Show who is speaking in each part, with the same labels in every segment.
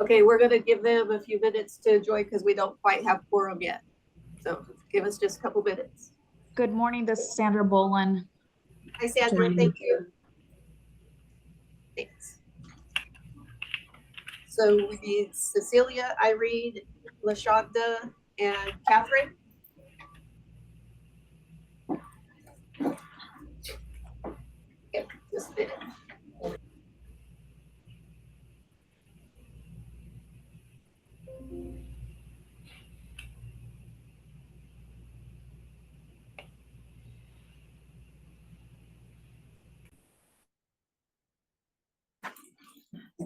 Speaker 1: Okay, we're going to give them a few minutes to join because we don't quite have quorum yet. So give us just a couple minutes.
Speaker 2: Good morning, this is Sandra Bolin.
Speaker 1: Hi, Sandra. Thank you. Thanks. So we need Cecilia, Irene, LaShonda, and Catherine. Okay, just a minute.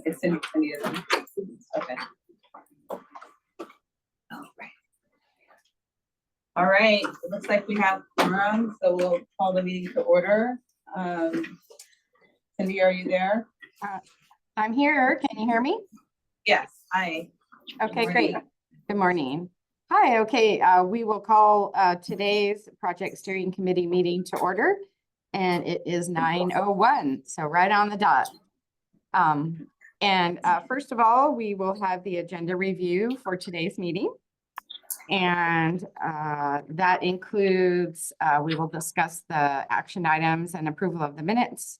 Speaker 3: It's in okay. All right. It looks like we have quorum, so we'll call the meeting to order. Cindy, are you there?
Speaker 4: I'm here. Can you hear me?
Speaker 3: Yes. Hi.
Speaker 4: Okay, great. Good morning. Hi. Okay, we will call today's Project Steering Committee meeting to order, and it is 9:01, so right on the dot. First of all, we will have the agenda review for today's meeting. And that includes, we will discuss the action items and approval of the minutes.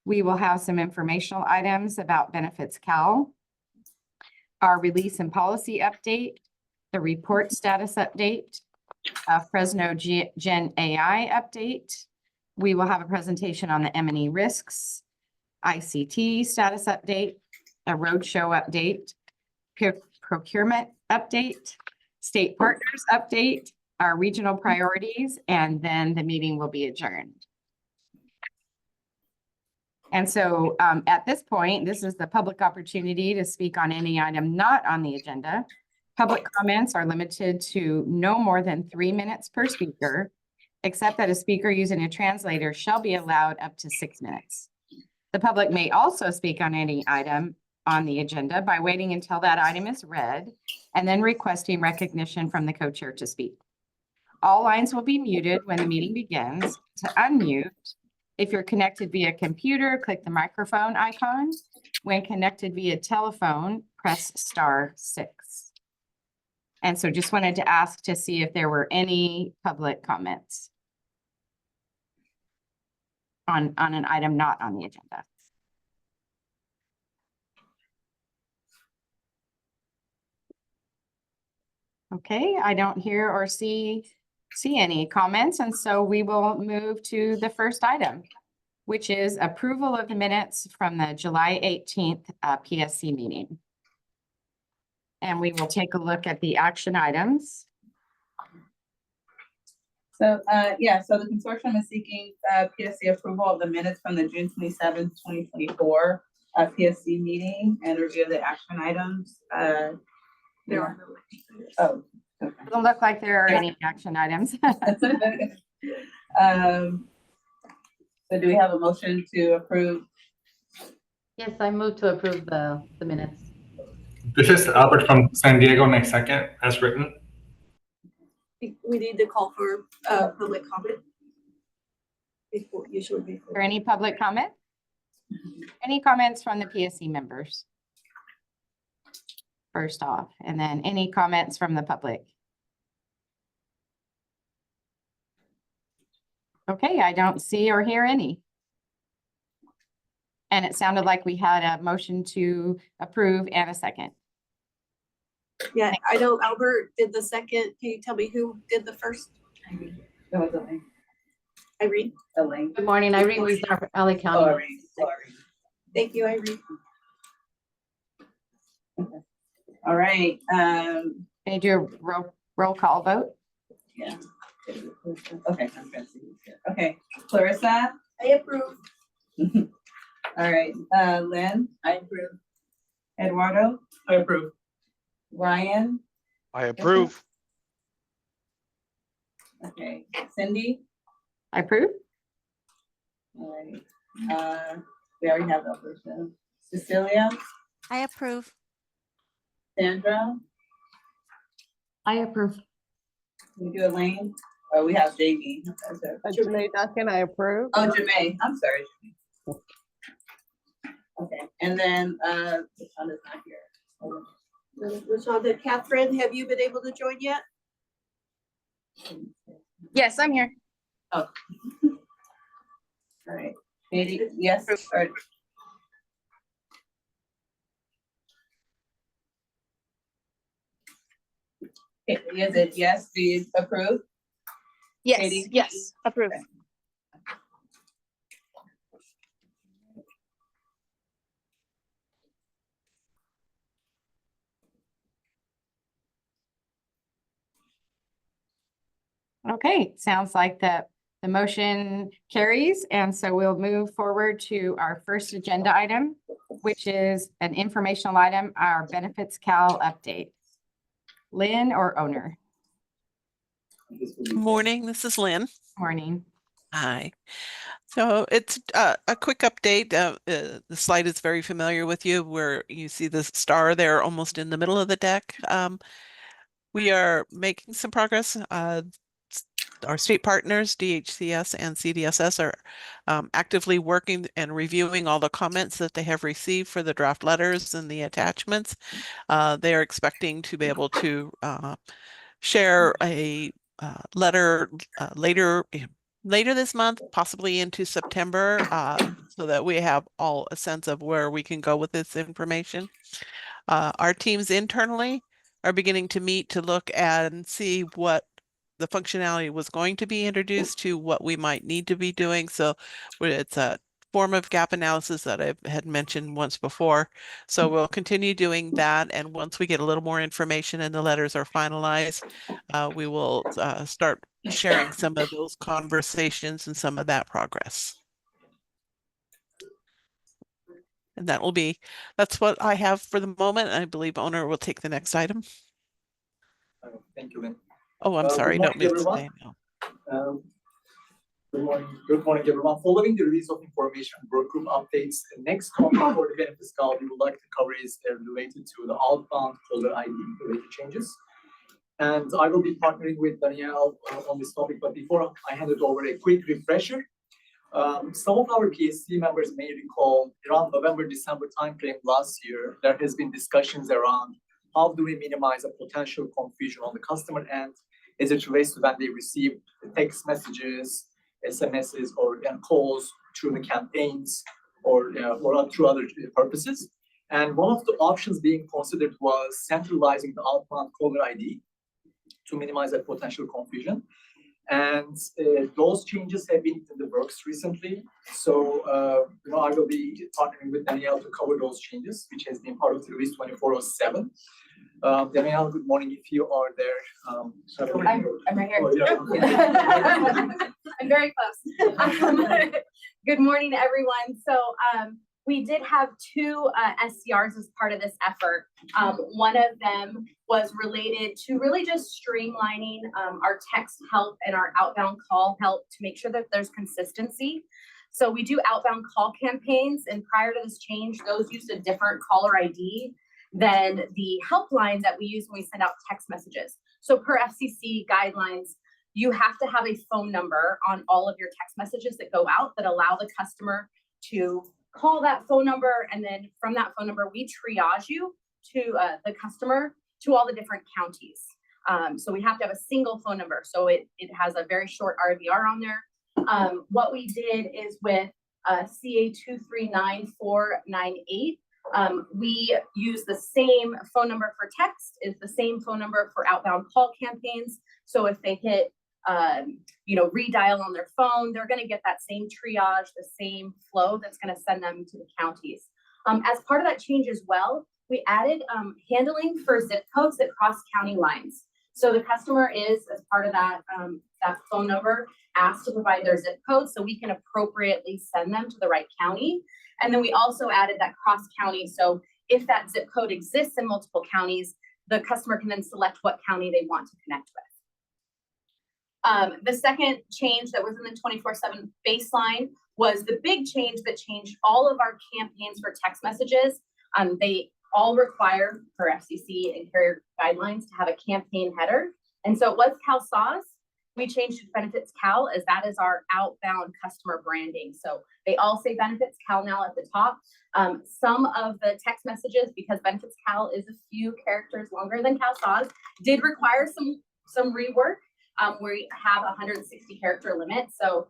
Speaker 4: We will have some informational items about Benefits Cal, our release and policy update, the report status update, Fresno Gen AI update. We will have a presentation on the M&E risks, ICT status update, a roadshow update, procurement update, state partners update, our regional priorities, and then the meeting will be adjourned. And so at this point, this is the public opportunity to speak on any item not on the agenda. Public comments are limited to no more than 3 minutes per speaker, except that a speaker using a translator shall be allowed up to 6 minutes. The public may also speak on any item on the agenda by waiting until that item is read and then requesting recognition from the co-chair to speak. All lines will be muted when the meeting begins. To unmute, if you're connected via computer, click the microphone icon. When connected via telephone, press *6. And so just wanted to ask to see if there were any public comments on an item not on the agenda. Okay, I don't hear or see any comments, and so we will move to the first item, which is approval of the minutes from the July 18th PSC meeting. And we will take a look at the action items.
Speaker 3: So so the consortium is seeking PSC approval of the minutes from the June 27th, 2024 PSC meeting and review of the action items.
Speaker 1: There are
Speaker 3: Oh, okay.
Speaker 4: Doesn't look like there are any action items.
Speaker 3: So do we have a motion to approve?
Speaker 5: Yes, I move to approve the minutes.
Speaker 6: This is Albert from San Diego. Next second, as written.
Speaker 1: We need to call for public comment.
Speaker 4: Or any public comment? Any comments from the PSC members? First off, and then any comments from the public? Okay, I don't see or hear any. And it sounded like we had a motion to approve and a second.
Speaker 1: Yeah, I know Albert did the second. Can you tell me who did the first?
Speaker 3: That was Elaine.
Speaker 1: Irene.
Speaker 3: Elaine.
Speaker 5: Good morning, Irene Weisner, LA County.
Speaker 3: Oh, Irene. Sorry.
Speaker 1: Thank you, Irene.
Speaker 3: Okay. All right.
Speaker 4: Can you do a roll call vote?
Speaker 3: Yeah. Okay. I'm gonna see who's here. Okay. Clarissa.
Speaker 1: I approve.
Speaker 3: All right. Lynn. I approve. Eduardo.
Speaker 6: I approve.
Speaker 3: Ryan.
Speaker 7: I approve.
Speaker 3: Okay. Cindy.
Speaker 4: I approve.
Speaker 3: All right. We already have that person. Cecilia.
Speaker 8: I approve.
Speaker 3: Sandra.
Speaker 5: I approve.
Speaker 3: Can we do Elaine? Oh, we have Jamie.
Speaker 9: Jermaine Duncan, I approve.
Speaker 3: Oh, Jermaine. I'm sorry. Okay. And then, Rashonda's not here. Hold on.
Speaker 1: Rashonda, Catherine, have you been able to join yet?
Speaker 4: Yes, I'm here.
Speaker 3: Oh. All right, Katie, yes, or is it yes, do you approve?
Speaker 2: Yes,
Speaker 3: Katie?
Speaker 2: yes, approve.
Speaker 3: Okay.
Speaker 4: Okay, sounds like the motion carries, and so we'll move forward to our first agenda item, which is an informational item, our benefits Cal update. Lynn or owner?
Speaker 7: Morning, this is Lynn.
Speaker 4: Morning.
Speaker 7: Hi. So it's a quick update. The slide is very familiar with you where you see the star there almost in the middle of the deck. We are making some progress. Our state partners, DHCS and CDSS, are actively working and reviewing all the comments that they have received for the draft letters and the attachments. They are expecting to be able to share a letter later this month, possibly into September, so that we have all a sense of where we can go with this information. Our teams internally are beginning to meet to look at and see what the functionality was going to be introduced to what we might need to be doing. So it's a form of gap analysis that I had mentioned once before. So we'll continue doing that. And once we get a little more information and the letters are finalized, we will start sharing some of those conversations and some of that progress. And that's what I have for the moment. I believe owner will take the next item.
Speaker 8: Thank you, Lynn.
Speaker 7: Oh, I'm sorry.
Speaker 8: Good
Speaker 7: Don't
Speaker 8: morning,
Speaker 7: miss
Speaker 8: everyone.
Speaker 7: Daniel.
Speaker 8: Good morning, everyone. Following the release of information work group updates, the next topic for the benefits call we would like to cover is related to the outbound caller ID related changes. And I will be partnering with Danielle on this topic. But before I hand it over, a quick refresher. Some of our PSC members may recall around November, December timeframe last year, there has been discussions around how do we minimize a potential confusion on the customer end as it relates to when they receive the text messages, SMSs, or calls through the campaigns or through other purposes. And one of the options being considered was centralizing the outbound caller ID to minimize that potential confusion. And those changes have been in the works recently. So I will be partnering with Danielle to cover those changes, which has been part of the release 2407. Danielle, good morning if you are there.
Speaker 9: I'm right here.
Speaker 8: Oh, yeah.
Speaker 9: I'm very close. Good morning, everyone. So we did have two SCRs as part of this effort. One of them was related to really just streamlining our text help and our outbound call help to make sure that there's consistency. So we do outbound call campaigns, and prior to this change, those used a different caller ID than the helpline that we use when we send out text messages. So per FCC guidelines, you have to have a phone number on all of your text messages that go out that allow the customer to call that phone number. And then from that phone number, we triage you to the customer to all the different counties. So we have to have a single phone number. So it has a very short RVR on there. What we did is with CA 239498, we use the same phone number for text, is the same phone number for outbound call campaigns. So if they hit, redial on their phone, they're going to get that same triage, the same flow that's going to send them to the counties. As part of that change as well, we added handling for zip codes that cross county lines. So the customer is, as part of that, that phone number, asked to provide their zip code so we can appropriately send them to the right county. And then we also added that cross county. So if that zip code exists in multiple counties, the customer can then select what county they want to connect with. The second change that was in the 24/7 baseline was the big change that changed all of our campaigns for text messages. They all require, per FCC and carrier guidelines, to have a campaign header. And so it was CalSAWS. we changed it to Benefits Cal as that is our outbound customer branding. So they all say Benefits Cal now at the top. Some of the text messages, because Benefits Cal is a few characters longer than CalSAWS, did require some rework. We have a 160 character limit. So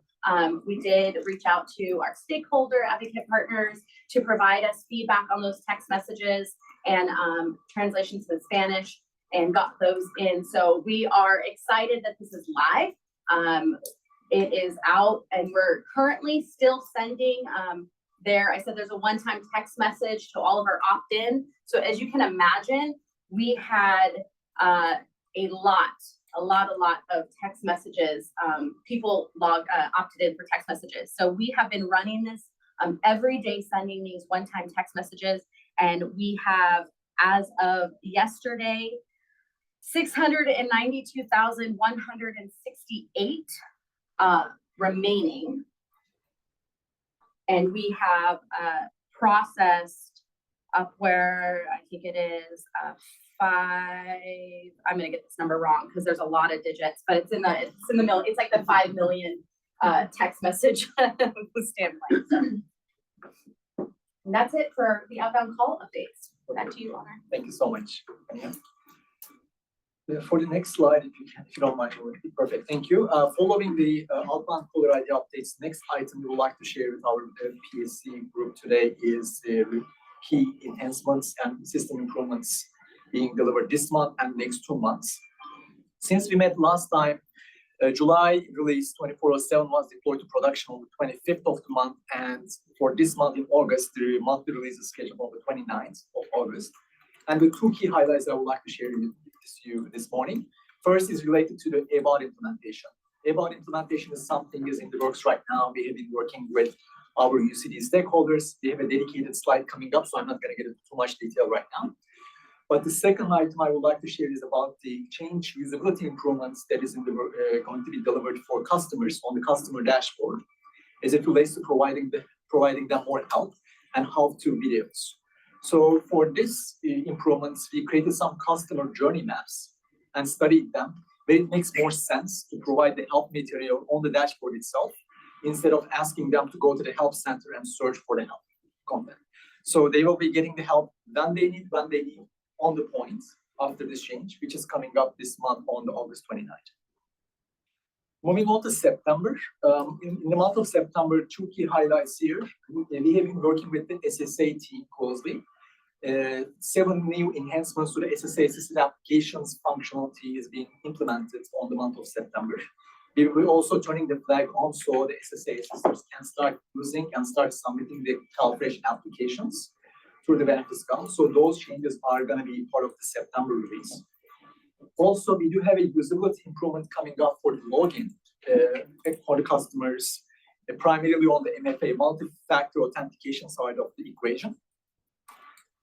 Speaker 9: we did reach out to our stakeholder advocate partners to provide us feedback on those text messages and translations to Spanish, and got those in. So we are excited that this is live. It is out, and we're currently still sending I said there's a one-time text message to all of our opt-in. So as you can imagine, we had a lot of text messages. People opted in for text messages. So we have been running this every day, sending these one-time text messages. And we have, as of yesterday, 692,168 remaining. And we have processed up where I think it is 5. I'm gonna get this number wrong because there's a lot of digits, but it's in the million. It's like the 5 million text message standpoint. So. And that's it for the outbound call updates. Back to you, Honor.
Speaker 8: Thank you so much. For the next slide, if you don't mind, it would be perfect. Thank you. Following the outbound caller ID updates, next item we would like to share with our PSC group today is the key enhancements and system improvements being delivered this month and next 2 months. Since we met last time, July release 2407 was deployed to production on the 25th of the month, and for this month in August, the monthly release is scheduled on the 29th of August. And the 2 key highlights I would like to share with you this morning. First is related to the ABOT implementation. ABOT implementation is something is in the works right now. We have been working with our UCD stakeholders. They have a dedicated slide coming up, so I'm not going to get into too much detail right now. But the second item I would like to share is about the change usability improvements that is going to be delivered for customers on the customer dashboard as it relates to providing them more help and how-to videos. So for this improvements, we created some customer journey maps and studied them, but it makes more sense to provide the help material on the dashboard itself instead of asking them to go to the help center and search for the help content. So they will be getting the help when they need, on the point after this change, which is coming up this month on the August 29th. Moving on to September, in the month of September, 2 key highlights here. We have been working with the SSA team closely. 7 new enhancements to the SSA assisted applications functionality is being implemented on the month of September. We will be also turning the flag on so the SSA assistants can start using and start submitting the CalFresh applications through the benefits account. So those changes are going to be part of the September release. Also, we do have a usability improvement coming up for the login for the customers, primarily on the MFA, multi-factor authentication side of the equation.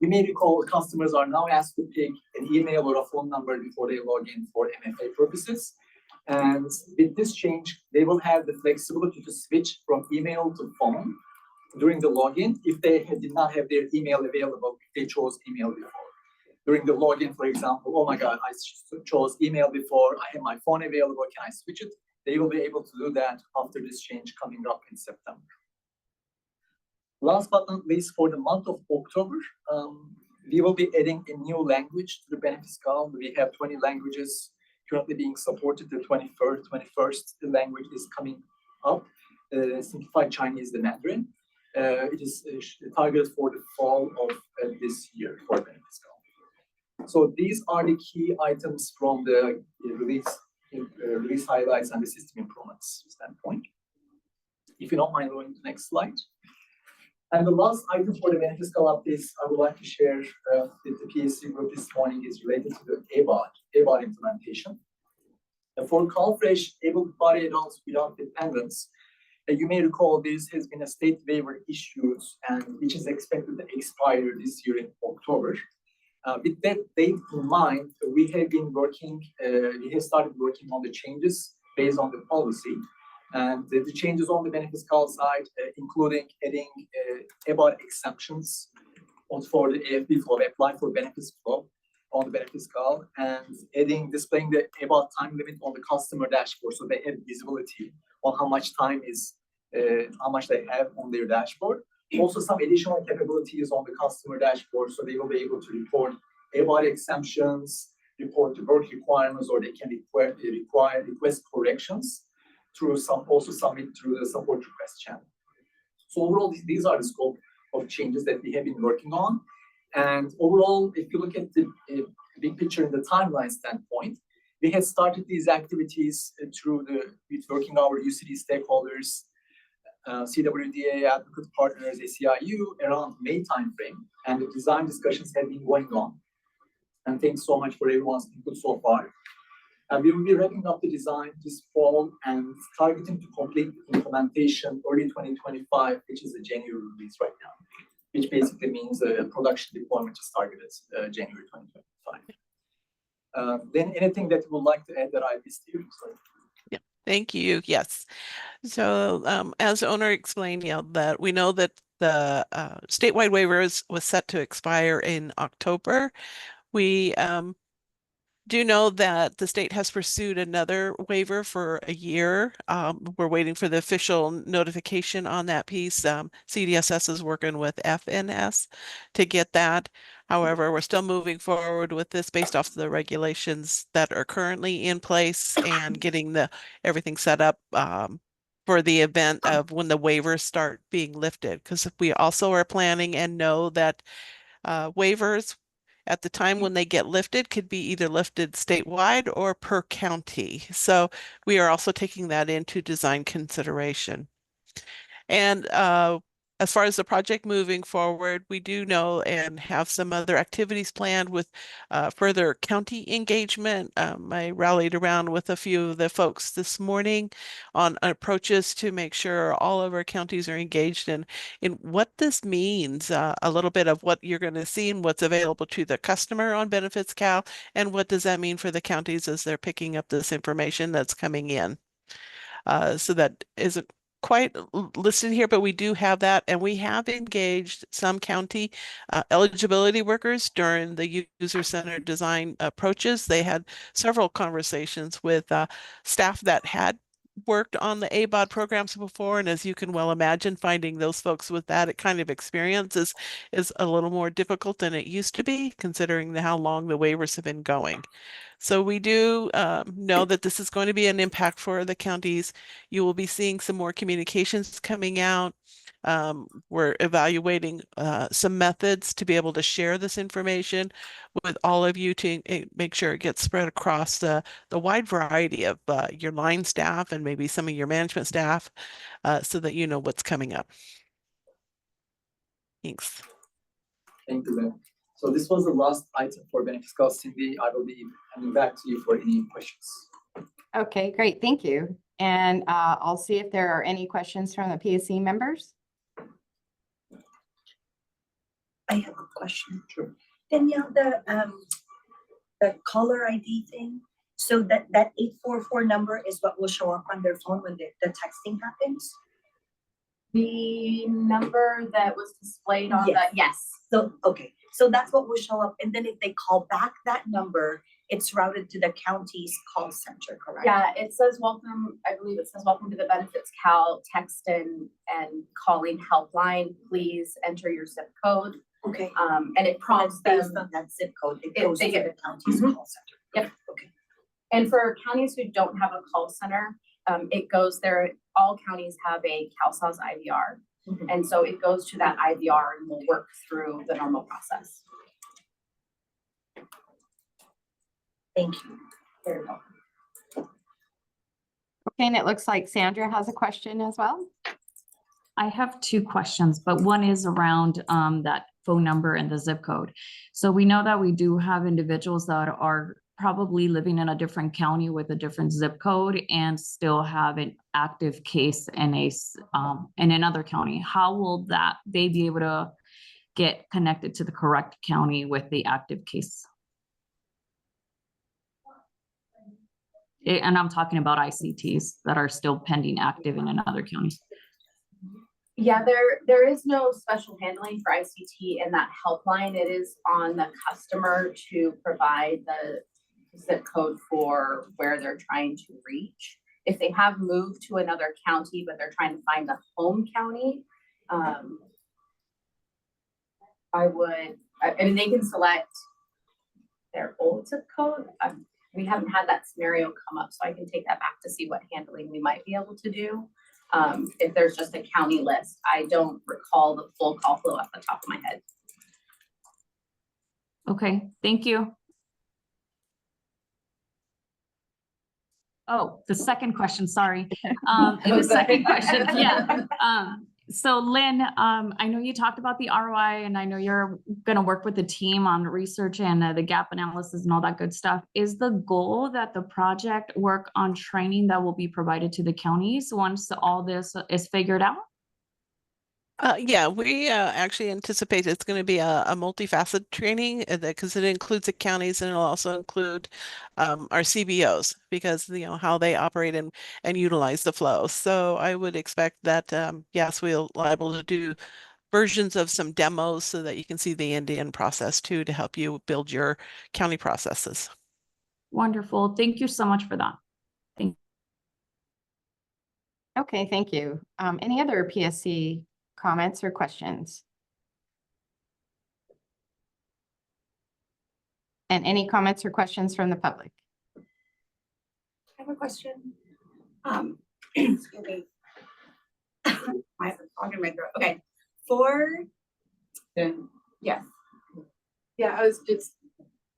Speaker 8: You may recall customers are now asked to pick an email or a phone number before they log in for MFA purposes. And with this change, they will have the flexibility to switch from email to phone during the login if they did not have their email available, if they chose email before. During the login, for example, oh my God, I chose email before, I have my phone available, can I switch it? They will be able to do that after this change coming up in September. Last but not least, for the month of October, we will be adding a new language to the benefits column. We have 20 languages currently being supported. The 21st language is coming up, Simplified Chinese, the Mandarin. It is targeted for the fall of this year for benefits column. So these are the key items from the release highlights and the system improvements standpoint. If you don't mind going to the next slide. And the last item for the benefits column updates I would like to share with the PSC group this morning is related to the ABOT implementation. And for CalFresh, able-bodied adults without dependents, you may recall this has been a state waiver issued and which is expected to expire this year in October. With that date in mind, we have started working on the changes based on the policy. And the changes on the benefits call side, including adding ABOT exemptions for the AFB flow, apply for benefits flow, on the benefits call and displaying the about time limit on the customer dashboard, so they have visibility on how much time is, how much they have on their dashboard. Also, some additional capabilities on the customer dashboard, so they will be able to report about exemptions, report the work requirements, or they can request corrections through also submit through the support request channel. So overall, these are the scope of changes that we have been working on. And overall, if you look at the big picture in the timeline standpoint, we had started these activities with working our UCD stakeholders, CWDA, advocate partners, ACIU, around May timeframe, and the design discussions have been going on. And thanks so much for everyone's input so far. We will be wrapping up the design this fall and targeting to complete implementation early 2025, which is the January release right now, which basically means production deployment is targeted January 2025. Then anything that you would like to add that I missed here?
Speaker 7: Yeah, thank you. Yes. So as the owner explained, that we know that the statewide waiver was set to expire in October. We do know that the state has pursued another waiver for a year. We're waiting for the official notification on that piece. CDSS is working with FNS to get that. However, we're still moving forward with this based off the regulations that are currently in place and getting everything set up for the event of when the waivers start being lifted. Because we also are planning and know that waivers at the time when they get lifted could be either lifted statewide or per county. So we are also taking that into design consideration. And as far as the project moving forward, we do know and have some other activities planned with further county engagement. I rallied around with a few of the folks this morning on approaches to make sure all of our counties are engaged in what this means, a little bit of what you're going to see and what's available to the customer on Benefits Cal, and what does that mean for the counties as they're picking up this information that's coming in. So that isn't quite listed here, but we do have that, and we have engaged some county eligibility workers during the user-centered design approaches. They had several conversations with staff that had worked on the ABOD programs before, and as you can well imagine, finding those folks with that kind of experience is a little more difficult than it used to be, considering how long the waivers have been going. So we do know that this is going to be an impact for the counties. You will be seeing some more communications coming out. We're evaluating some methods to be able to share this information with all of you to make sure it gets spread across the wide variety of your line staff and maybe some of your management staff so that you know what's coming up. Thanks.
Speaker 8: Thank you, Ben. So this was the last item for Benefits Cal. Cindy, I will be coming back to you for any questions.
Speaker 4: Okay, great. Thank you. And I'll see if there are any questions from the PSC members.
Speaker 10: I have a question.
Speaker 8: Sure.
Speaker 10: Danielle, the caller ID thing, so that 844 number is what will show up on their phone when the texting happens?
Speaker 9: The number that was displayed on
Speaker 10: Yes.
Speaker 9: yes.
Speaker 10: So, okay, so that's what will show up, and then if they call back that number, it's routed to the county's call center, correct?
Speaker 9: Yeah, it says welcome, I believe it says welcome to the Benefits Cal text and calling helpline. Please enter your zip code.
Speaker 10: Okay.
Speaker 9: And it prompts
Speaker 10: Based
Speaker 9: them.
Speaker 10: on that zip code, it goes to
Speaker 9: they get
Speaker 10: the county's
Speaker 9: Mhm.
Speaker 10: call center.
Speaker 9: Yep.
Speaker 10: Okay.
Speaker 9: And for counties who don't have a call center, it goes there. All counties have a CalSAWS IVR.
Speaker 10: Mhm.
Speaker 9: And so it goes to that IVR and we'll work through the normal process.
Speaker 10: Thank you.
Speaker 9: Very well.
Speaker 4: Okay, and it looks like Sandra has a question as well.
Speaker 11: I have two questions, but one is around that phone number and the zip code. So we know that we do have individuals that are probably living in a different county with a different zip code and still have an active case in in another county. How will they be able to get connected to the correct county with the active case? And I'm talking about ICTs that are still pending active in another county.
Speaker 9: Yeah, there is no special handling for ICT in that helpline. It is on the customer to provide the zip code for where they're trying to reach. If they have moved to another county, but they're trying to find the home county, I mean, they can select their old zip code. We haven't had that scenario come up, so I can take that back to see what handling we might be able to do. If there's just a county list, I don't recall the full call flow off the top of my head.
Speaker 11: Okay, thank you. Oh, the second question, sorry. In the second question, yeah. So Lynn, I know you talked about the ROI and I know you're gonna work with the team on research and the gap analysis and all that good stuff. Is the goal that the project work on training that will be provided to the counties once all this is figured out?
Speaker 7: Yeah, we actually anticipate it's going to be a multifaceted training because it includes the counties and it'll also include our CBOs because how they operate and utilize the flow. So I would expect that yes, we'll be able to do versions of some demos so that you can see the end-to-end process too to help you build your county processes.
Speaker 11: Wonderful. Thank you so much for that.
Speaker 4: Okay, thank you. Any other PSC comments or questions? And any comments or questions from the public?
Speaker 12: I have a question. Excuse me. I have a frog in my throat. Okay. Yes.
Speaker 1: Yeah, I was just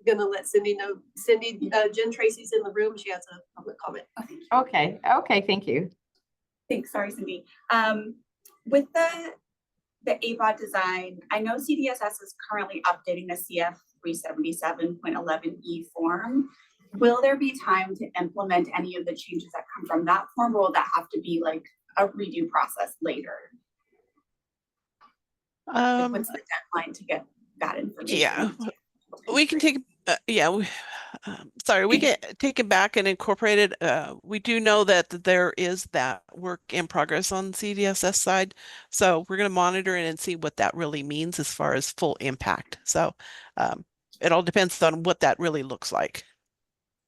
Speaker 1: gonna let Cindy know. Cindy, Jen Tracy's in the room. She has a public comment.
Speaker 4: Okay, thank you.
Speaker 12: Thanks. Sorry, Cindy. With the ABOT design, I know CDSS is currently updating the CF 377.11E form. Will there be time to implement any of the changes that come from that form, or will that have to be like a redo process later? Like, what's the deadline to get that information?
Speaker 7: Yeah, we can take, sorry, we get take it back and incorporate it. We do know that there is that work in progress on CDSS side. So we're going to monitor it and see what that really means as far as full impact. So it all depends on what that really looks like.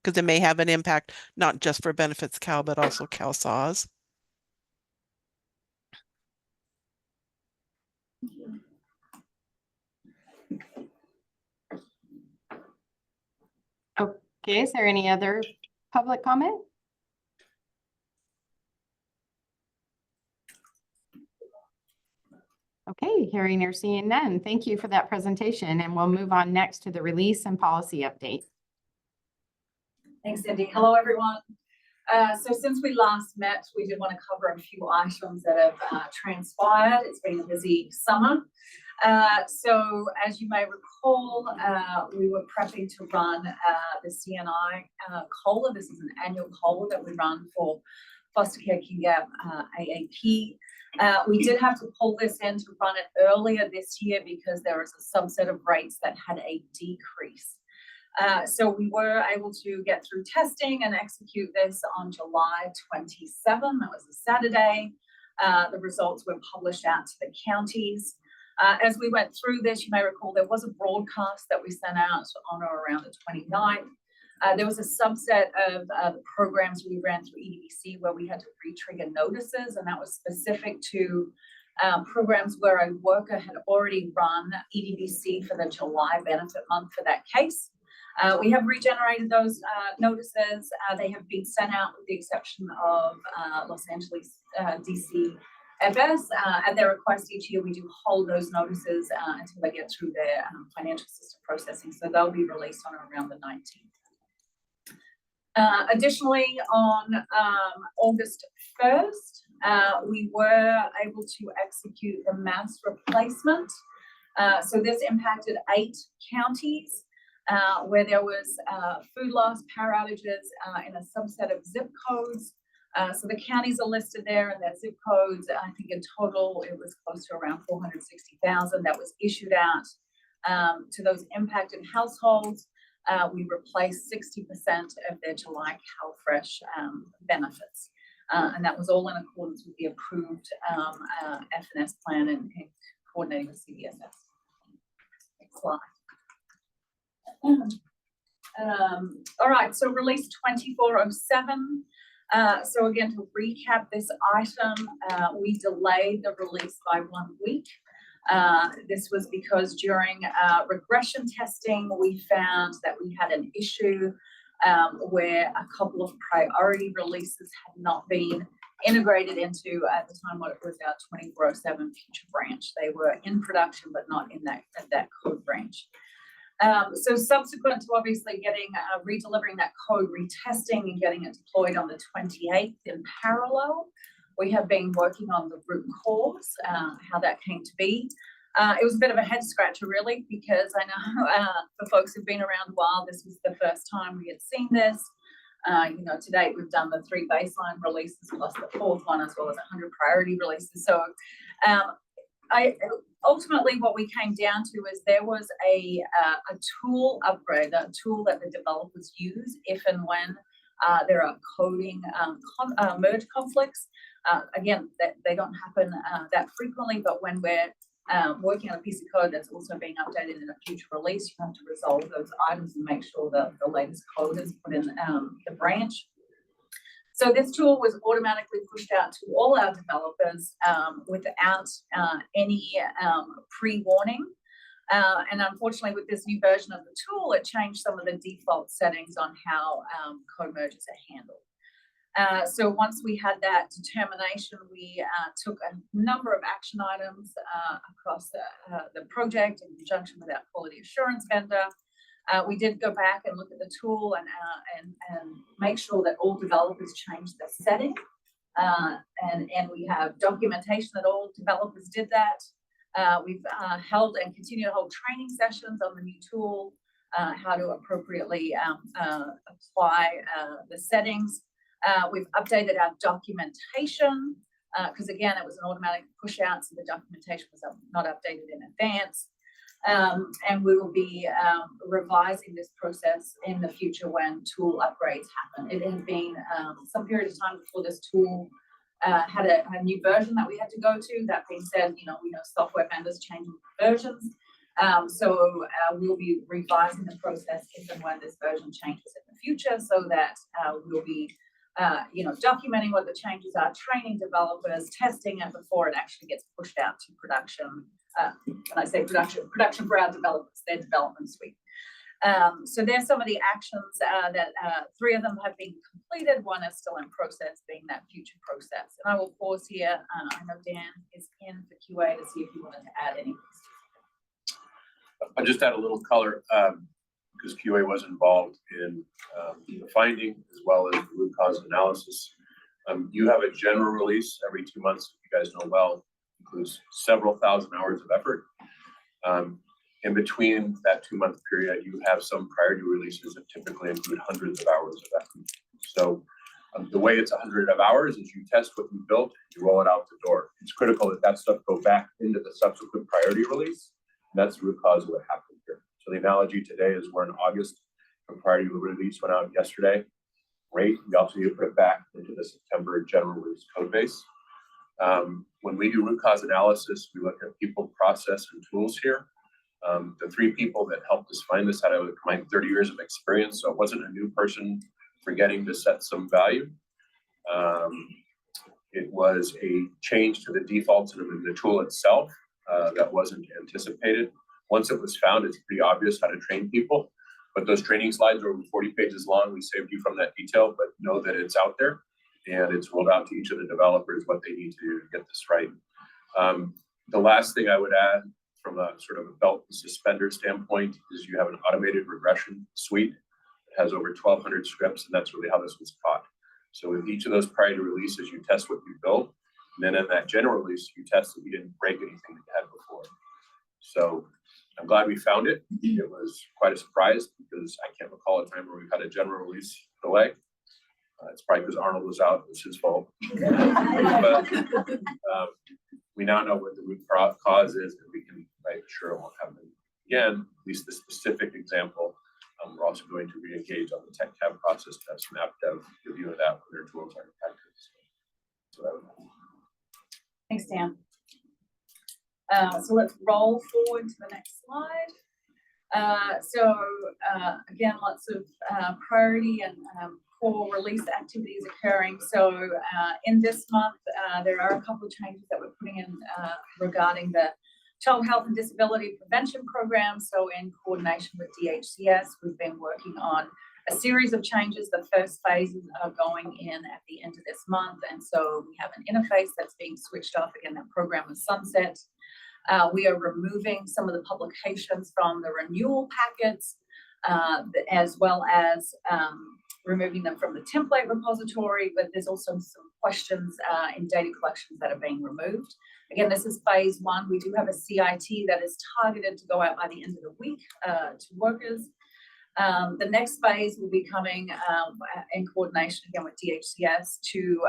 Speaker 7: Because it may have an impact, not just for Benefits Cal, but also CalSAWS.
Speaker 4: Okay, is there any other public comment? Okay, hearing or seeing none. Thank you for that presentation, and we'll move on next to the release and policy update.
Speaker 13: Thanks, Cindy. Hello, everyone. So since we last met, we did want to cover a few items that have transpired. It's been a busy summer. So as you may recall, we were prepping to run the CNI COLA. This is an annual COLA that we run for foster care King Gap AAP. We did have to pull this in to run it earlier this year because there was a subset of rates that had a decrease. So we were able to get through testing and execute this on July 27. That was a Saturday. The results were published out to the counties. As we went through this, you may recall there was a broadcast that we sent out on or around the 29th. There was a subset of programs we ran through EDBC where we had to re-trigger notices, and that was specific to programs where a worker had already run EDBC for the July benefit month for that case. We have regenerated those notices. They have been sent out with the exception of Los Angeles, DC, FS. At their request each year, we do hold those notices until they get through their financial system processing. So they'll be released on or around the 19th. Additionally, on August 1st, we were able to execute the mass replacement. So this impacted 8 counties. Where there was food loss, power outages in a subset of zip codes. So the counties are listed there and their zip codes. I think in total it was close to around 460,000 that was issued out to those impacted households. We replaced 60% of their July CalFresh benefits. And that was all in accordance with the approved FNS plan and coordinating with CDSS. Next slide. All right, so release 2407. So again, to recap this item, we delayed the release by 1 week. This was because during regression testing, we found that we had an issue where a couple of priority releases had not been integrated into, at the time, what it was our 2407 future branch. They were in production, but not in that code branch. So subsequent to obviously getting, redelivering that code, retesting and getting it deployed on the 28th in parallel, we have been working on the root cause, how that came to be. It was a bit of a head scratcher really, because I know for folks who've been around a while, this was the first time we had seen this. You know, to date, we've done the 3 baseline releases plus the 4th one, as well as 100 priority releases. So ultimately what we came down to is there was a tool upgrade, a tool that the developers use if and when there are coding merge conflicts. Again, they don't happen that frequently, but when we're working on a piece of code that's also being updated in a future release, you have to resolve those items and make sure that the latest code is put in the branch. So this tool was automatically pushed out to all our developers without any pre-warning. And unfortunately, with this new version of the tool, it changed some of the default settings on how code merges are handled. So once we had that determination, we took a number of action items across the project in conjunction with our quality assurance vendor. We did go back and look at the tool and make sure that all developers changed the setting. And we have documentation that all developers did that. We've held and continue to hold training sessions on the new tool, how to appropriately apply the settings. We've updated our documentation because again, it was an automatic push out, so the documentation was not updated in advance. And we will be revising this process in the future when tool upgrades happen. It had been some period of time before this tool had a new version that we had to go to. That being said, you know, we know software vendors change versions. So we'll be revising the process if and when this version changes in the future, so that we'll be you know, documenting what the changes are, training developers, testing it before it actually gets pushed out to production. When I say production for our developers, their development suite. So there's some of the actions that 3 of them have been completed. 1 is still in process, being that future process. And I will pause here. I know Dan is in for QA to see if you wanted to add anything.
Speaker 14: I'll just add a little color because QA was involved in the finding as well as the root cause analysis. You have a general release every 2 months, you guys know well, includes several thousand hours of effort. In between that 2-month period, you have some priority releases that typically include hundreds of hours of effort. So the way it's 100 of hours is you test what you built, you roll it out the door. It's critical that that stuff go back into the subsequent priority release. And that's the root cause of what happened here. So the analogy today is we're in August, the priority release went out yesterday. Great. We also need to put it back into the September general release code base. When we do root cause analysis, we look at people, process, and tools here. The 3 people that helped us find this had a combined 30 years of experience, so it wasn't a new person forgetting to set some value. It was a change to the defaults in the tool itself that wasn't anticipated. Once it was found, it's pretty obvious how to train people, but those training slides are over 40 pages long. We saved you from that detail, but know that it's out there and it's rolled out to each of the developers what they need to do to get this right. The last thing I would add from a sort of a belt and suspender standpoint is you have an automated regression suite. It has over 1,200 scripts, and that's really how this was caught. So with each of those priority releases, you test what you built, and then in that general release, you test that you didn't break anything that you had before. So I'm glad we found it. It was quite a surprise because I can't recall a time where we've had a general release delay. It's probably because Arnold was out, it was his fault. But we now know what the root cause is, and we can make sure it won't happen again, at least the specific example. We're also going to re-engage on the tech tab process to have some app dev review of that when their tools are impacted.
Speaker 13: Thanks, Dan. So let's roll forward to the next slide. Again, lots of priority and core release activities occurring. So in this month, there are a couple of changes that we're putting in regarding the Child Health and Disability Prevention Program. So in coordination with DHCS, we've been working on a series of changes. The first phases are going in at the end of this month. And so we have an interface that's being switched off. Again, that program is sunset. We are removing some of the publications from the renewal packets, as well as removing them from the template repository, but there's also some questions in data collections that are being removed. Again, this is phase one. We do have a CIT that is targeted to go out by the end of the week to workers. The next phase will be coming in coordination again with DHCS to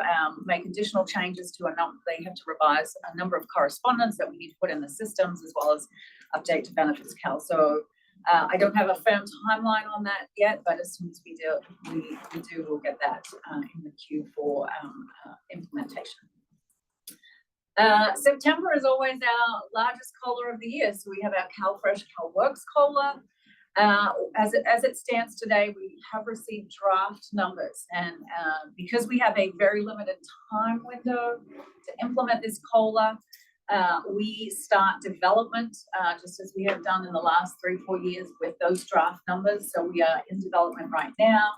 Speaker 13: make additional changes to they have to revise a number of correspondence that we need to put in the systems, as well as update to benefits cal. So I don't have a firm timeline on that yet, but as soon as we do, we'll get that in the queue for implementation. September is always our largest COLA of the year. So we have our CalFresh CalWorks COLA. As it stands today, we have received draft numbers, and because we have a very limited time window to implement this COLA, we start development just as we have done in the last 3-4 years with those draft numbers. So we are in development right now.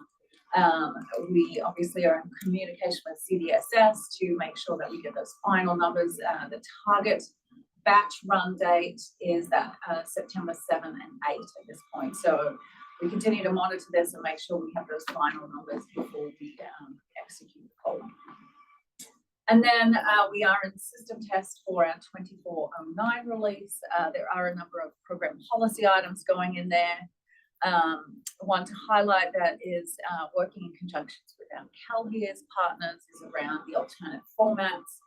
Speaker 13: We obviously are in communication with CDSS to make sure that we get those final numbers. The target batch run date is that September 7 and 8 at this point. So we continue to monitor this and make sure we have those final numbers before we execute the COLA. And then we are in system test for our 2409 release. There are a number of program policy items going in there. One to highlight that is working in conjunction with our CalHears partners is around the alternate formats.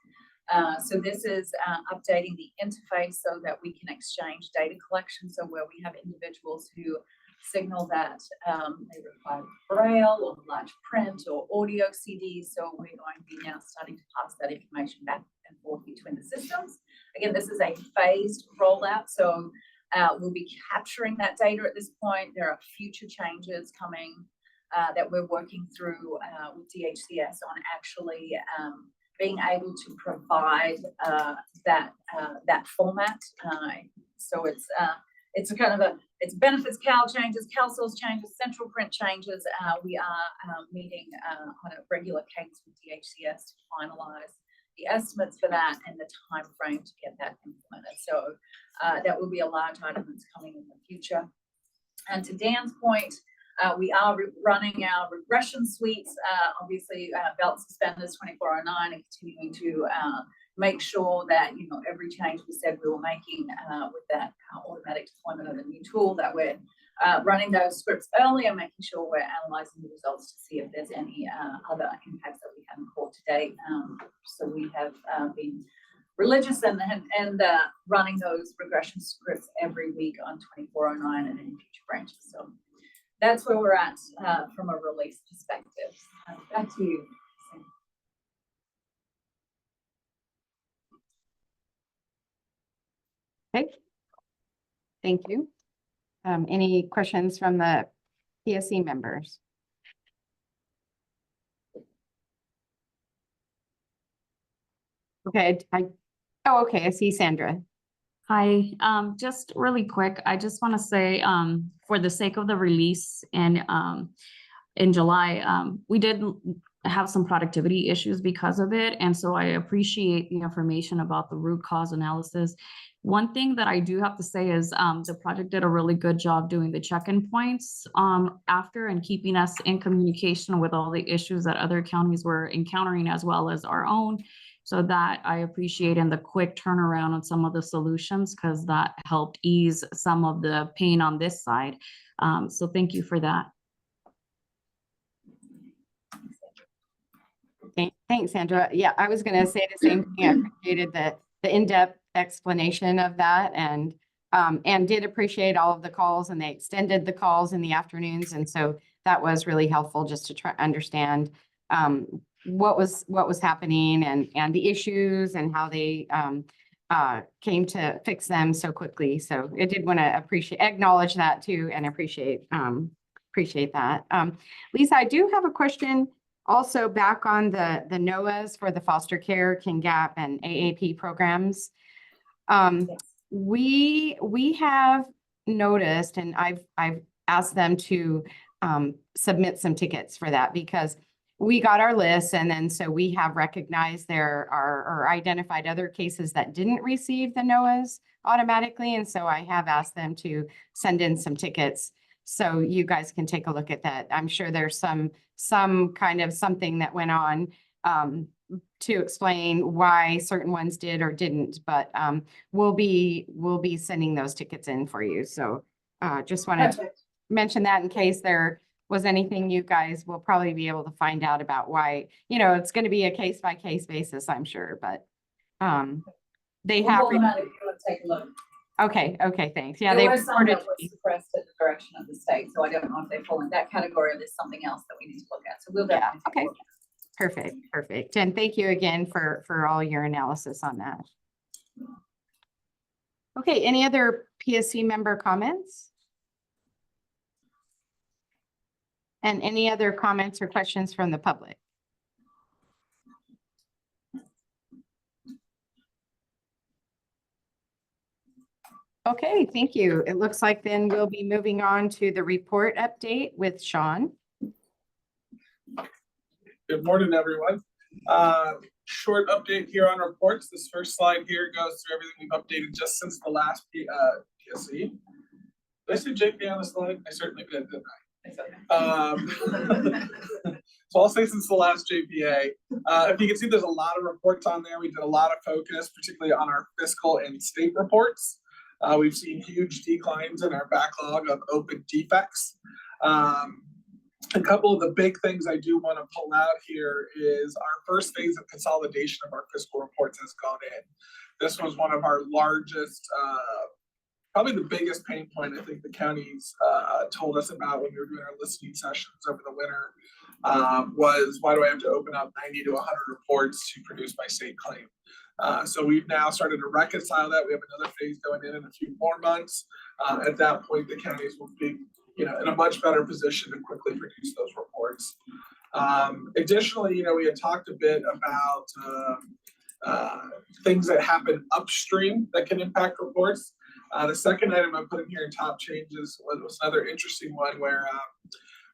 Speaker 13: So this is updating the interface so that we can exchange data collection. So where we have individuals who signal that they require braille or large print or audio CDs. So we're going to be now starting to pass that information back and forth between the systems. Again, this is a phased rollout. So we'll be capturing that data at this point. There are future changes coming that we're working through with DHCS on actually being able to provide that format. So it's a kind of it's benefits cal changes, CalSource changes, central print changes. We are meeting on a regular cadence with DHCS to finalize the estimates for that and the time frame to get that implemented. So that will be a large item that's coming in the future. And to Dan's point, we are running our regression suites, obviously belt suspenders 2409, and continuing to make sure that, you know, every change we said we were making with that automatic deployment of the new tool, that we're running those scripts early and making sure we're analyzing the results to see if there's any other impacts that we haven't caught to date. So we have been religious and running those regression scripts every week on 2409 and in future branches. So that's where we're at from a release perspective. Back to you, Sam.
Speaker 4: Okay, thank you. Any questions from the PSC members? Okay, okay, I see Sandra.
Speaker 11: Hi, just really quick, I just want to say, for the sake of the release and in July, we did have some productivity issues because of it. And so I appreciate the information about the root cause analysis. One thing that I do have to say is the project did a really good job doing the check-in points after and keeping us in communication with all the issues that other counties were encountering as well as our own. So that I appreciate, and the quick turnaround on some of the solutions, because that helped ease some of the pain on this side. So thank you for that.
Speaker 4: Thanks, Sandra. Yeah, I was going to say the same thing. I appreciated the in-depth explanation of that, and did appreciate all of the calls, and they extended the calls in the afternoons. And so that was really helpful just to try to understand what was happening and the issues and how they came to fix them so quickly. So I did want to acknowledge that too, and appreciate that. Lisa, I do have a question also back on the NOAAs for the foster care, King Gap and AAP programs. We have noticed, and I've asked them to submit some tickets for that because we got our list, and then so we have recognized there are or identified other cases that didn't receive the NOAAs automatically, and so I have asked them to send in some tickets so you guys can take a look at that. I'm sure there's some kind of something that went on to explain why certain ones did or didn't, but we'll be sending those tickets in for you. So just wanted to mention that in case there was anything you guys will probably be able to find out about why, it's going to be a case by case basis, I'm sure, but they have.
Speaker 13: Take a look.
Speaker 4: Okay, thanks. Yeah,
Speaker 13: There
Speaker 4: they
Speaker 13: were some that
Speaker 4: reported.
Speaker 13: were suppressed at the direction of the state, so I don't know if they fall in that category or there's something else that we need to look at. So we'll definitely.
Speaker 4: Okay. Perfect. And thank you again for all your analysis on that. Okay, any other PSC member comments? And any other comments or questions from the public? Okay, thank you. It looks like then we'll be moving on to the report update with Sean.
Speaker 15: Good morning, everyone. Short update here on reports. This first slide here goes through everything we've updated just since the last PSC. Did I say JP on the slide? I certainly did, didn't I? So I'll say since the last JPA. If you can see, there's a lot of reports on there. We did a lot of focus, particularly on our fiscal and state reports. We've seen huge declines in our backlog of open defects. A couple of the big things I do want to pull out here is our first phase of consolidation of our fiscal reports has gone in. This was one of our largest, probably the biggest pain point I think the counties told us about when we were doing our listening sessions over the winter was why do I have to open up 90 to 100 reports to produce my state claim? So we've now started to reconcile that. We have another phase going in a few more months. At that point, the counties will be in a much better position to quickly produce those reports. Additionally, we had talked a bit about things that happen upstream that can impact reports. The second item I put in here in top changes was another interesting one where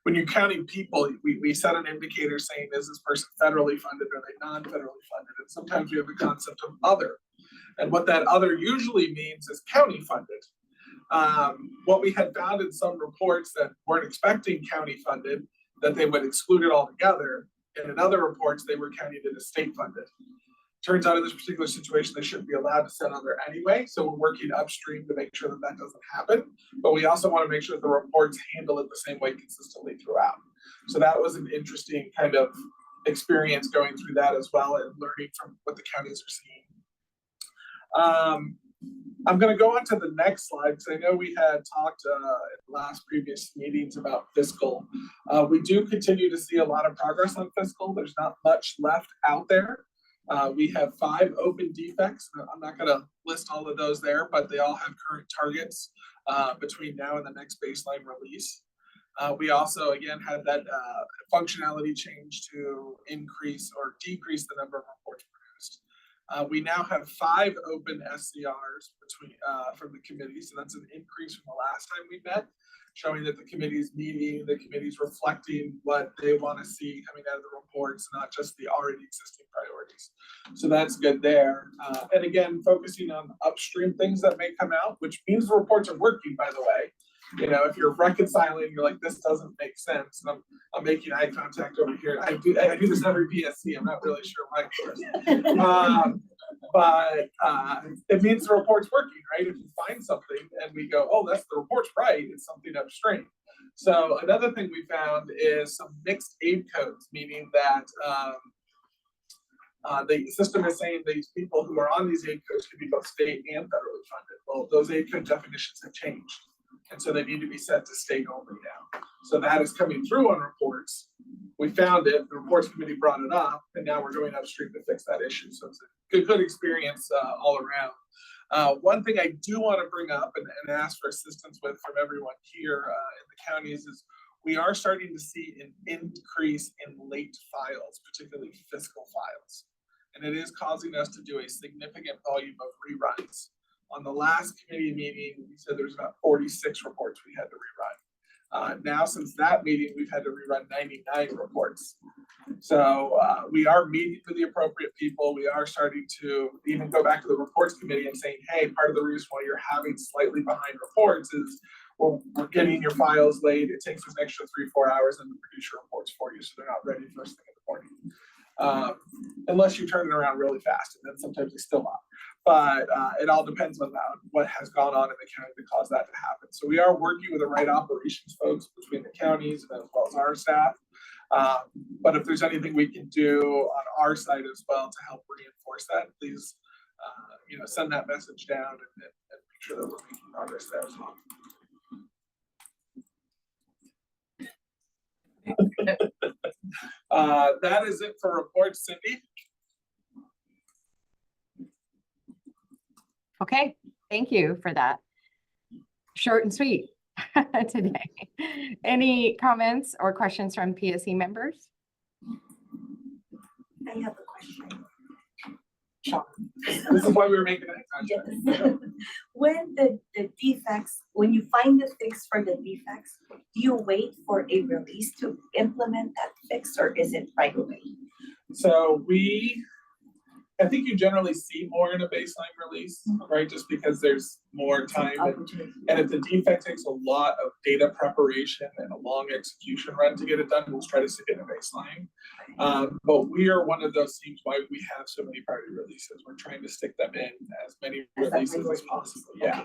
Speaker 15: when you're counting people, we set an indicator saying, is this person federally funded or are they non-federally funded? And sometimes we have the concept of other. And what that other usually means is county funded. What we had found in some reports that weren't expecting county funded, that they would exclude it altogether. And in other reports, they were counted as state funded. Turns out in this particular situation, they shouldn't be allowed to set other anyway. So we're working upstream to make sure that that doesn't happen. But we also want to make sure that the reports handle it the same way consistently throughout. So that was an interesting kind of experience going through that as well and learning from what the counties are seeing. I'm going to go on to the next slide because I know we had talked in last previous meetings about fiscal. We do continue to see a lot of progress on fiscal. There's not much left out there. We have 5 open defects. I'm not going to list all of those there, but they all have current targets between now and the next baseline release. We also, again, had that functionality change to increase or decrease the number of reports produced. We now have 5 open SCRs from the committee, so that's an increase from the last time we met, showing that the committee is meeting, the committee is reflecting what they want to see coming out of the reports, not just the already existing priorities. So that's good there. And again, focusing on upstream things that may come out, which means the reports are working, by the way. If you're reconciling, you're like, this doesn't make sense. And I'm making eye contact over here. I do this every PSC. I'm not really sure why. But it means the report's working, right? If you find something and we go, oh, that's the report's right, it's something upstream. So another thing we found is some mixed aid codes, meaning that the system is saying these people who are on these aid codes can be both state and federally funded. Well, those aid code definitions have changed. And so they need to be set to state only now. So that is coming through on reports. We found it, the reports committee brought it up, and now we're going upstream to fix that issue. So it's a good experience all around. One thing I do want to bring up and ask for assistance with from everyone here in the counties is we are starting to see an increase in late files, particularly fiscal files. And it is causing us to do a significant volume of reruns. On the last committee meeting, we said there's about 46 reports we had to rerun. Now, since that meeting, we've had to rerun 99 reports. So we are meeting with the appropriate people. We are starting to even go back to the reports committee and saying, hey, part of the reason why you're having slightly behind reports is we're getting your files late. It takes us an extra 3-4 hours and to produce your reports for you, so they're not ready first thing in the morning. Unless you turn it around really fast, and then sometimes they still are. But it all depends on what has gone on in the county to cause that to happen. So we are working with the right operations folks between the counties and as well as our staff. But if there's anything we can do on our side as well to help reinforce that, please, send that message down and make sure that we're making progress there as well. That is it for reports, Cindy.
Speaker 4: Okay, thank you for that. Short and sweet today. Any comments or questions from PSC members?
Speaker 10: I have a question.
Speaker 15: This is why we were making that contract.
Speaker 10: When you find the fix for the defects, do you wait for a release to implement that fix, or is it right away?
Speaker 15: So I think you generally see more in a baseline release, right? Just because there's more time. And if the defect takes a lot of data preparation and a long execution run to get it done, we'll try to stick it in a baseline. But we are one of those teams why we have so many priority releases. We're trying to stick them in as many releases as possible. Yeah.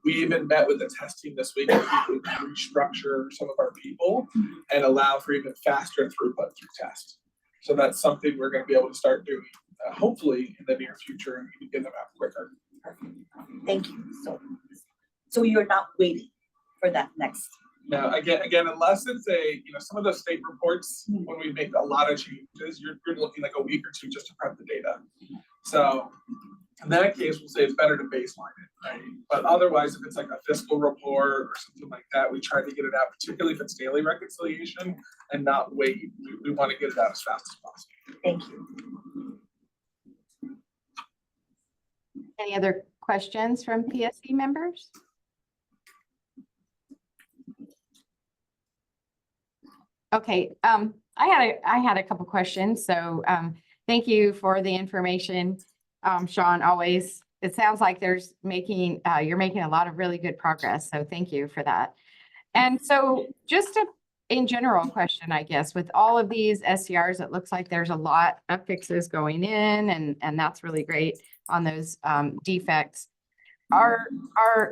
Speaker 15: We even met with the test team this week to restructure some of our people and allow for even faster throughput through test. So that's something we're going to be able to start doing. Hopefully in the near future, and we can get them out quicker.
Speaker 10: Thank you. So you're not waiting for that next.
Speaker 15: No, again, unless it's some of those state reports, when we make a lot of changes, you're looking like a week or two just to prep the data. So in that case, we'll say it's better to baseline it, right? But otherwise, if it's like a fiscal report or something like that, we try to get it out, particularly if it's daily reconciliation, and not wait. We want to get it out as fast as possible.
Speaker 10: Thank you.
Speaker 4: Any other questions from PSC members? Okay, I had a couple questions. So thank you for the information, Sean. Always, it sounds like you're making a lot of really good progress. So thank you for that. And so just in general question, I guess, with all of these SCRs, it looks like there's a lot of fixes going in, and that's really great on those defects. Are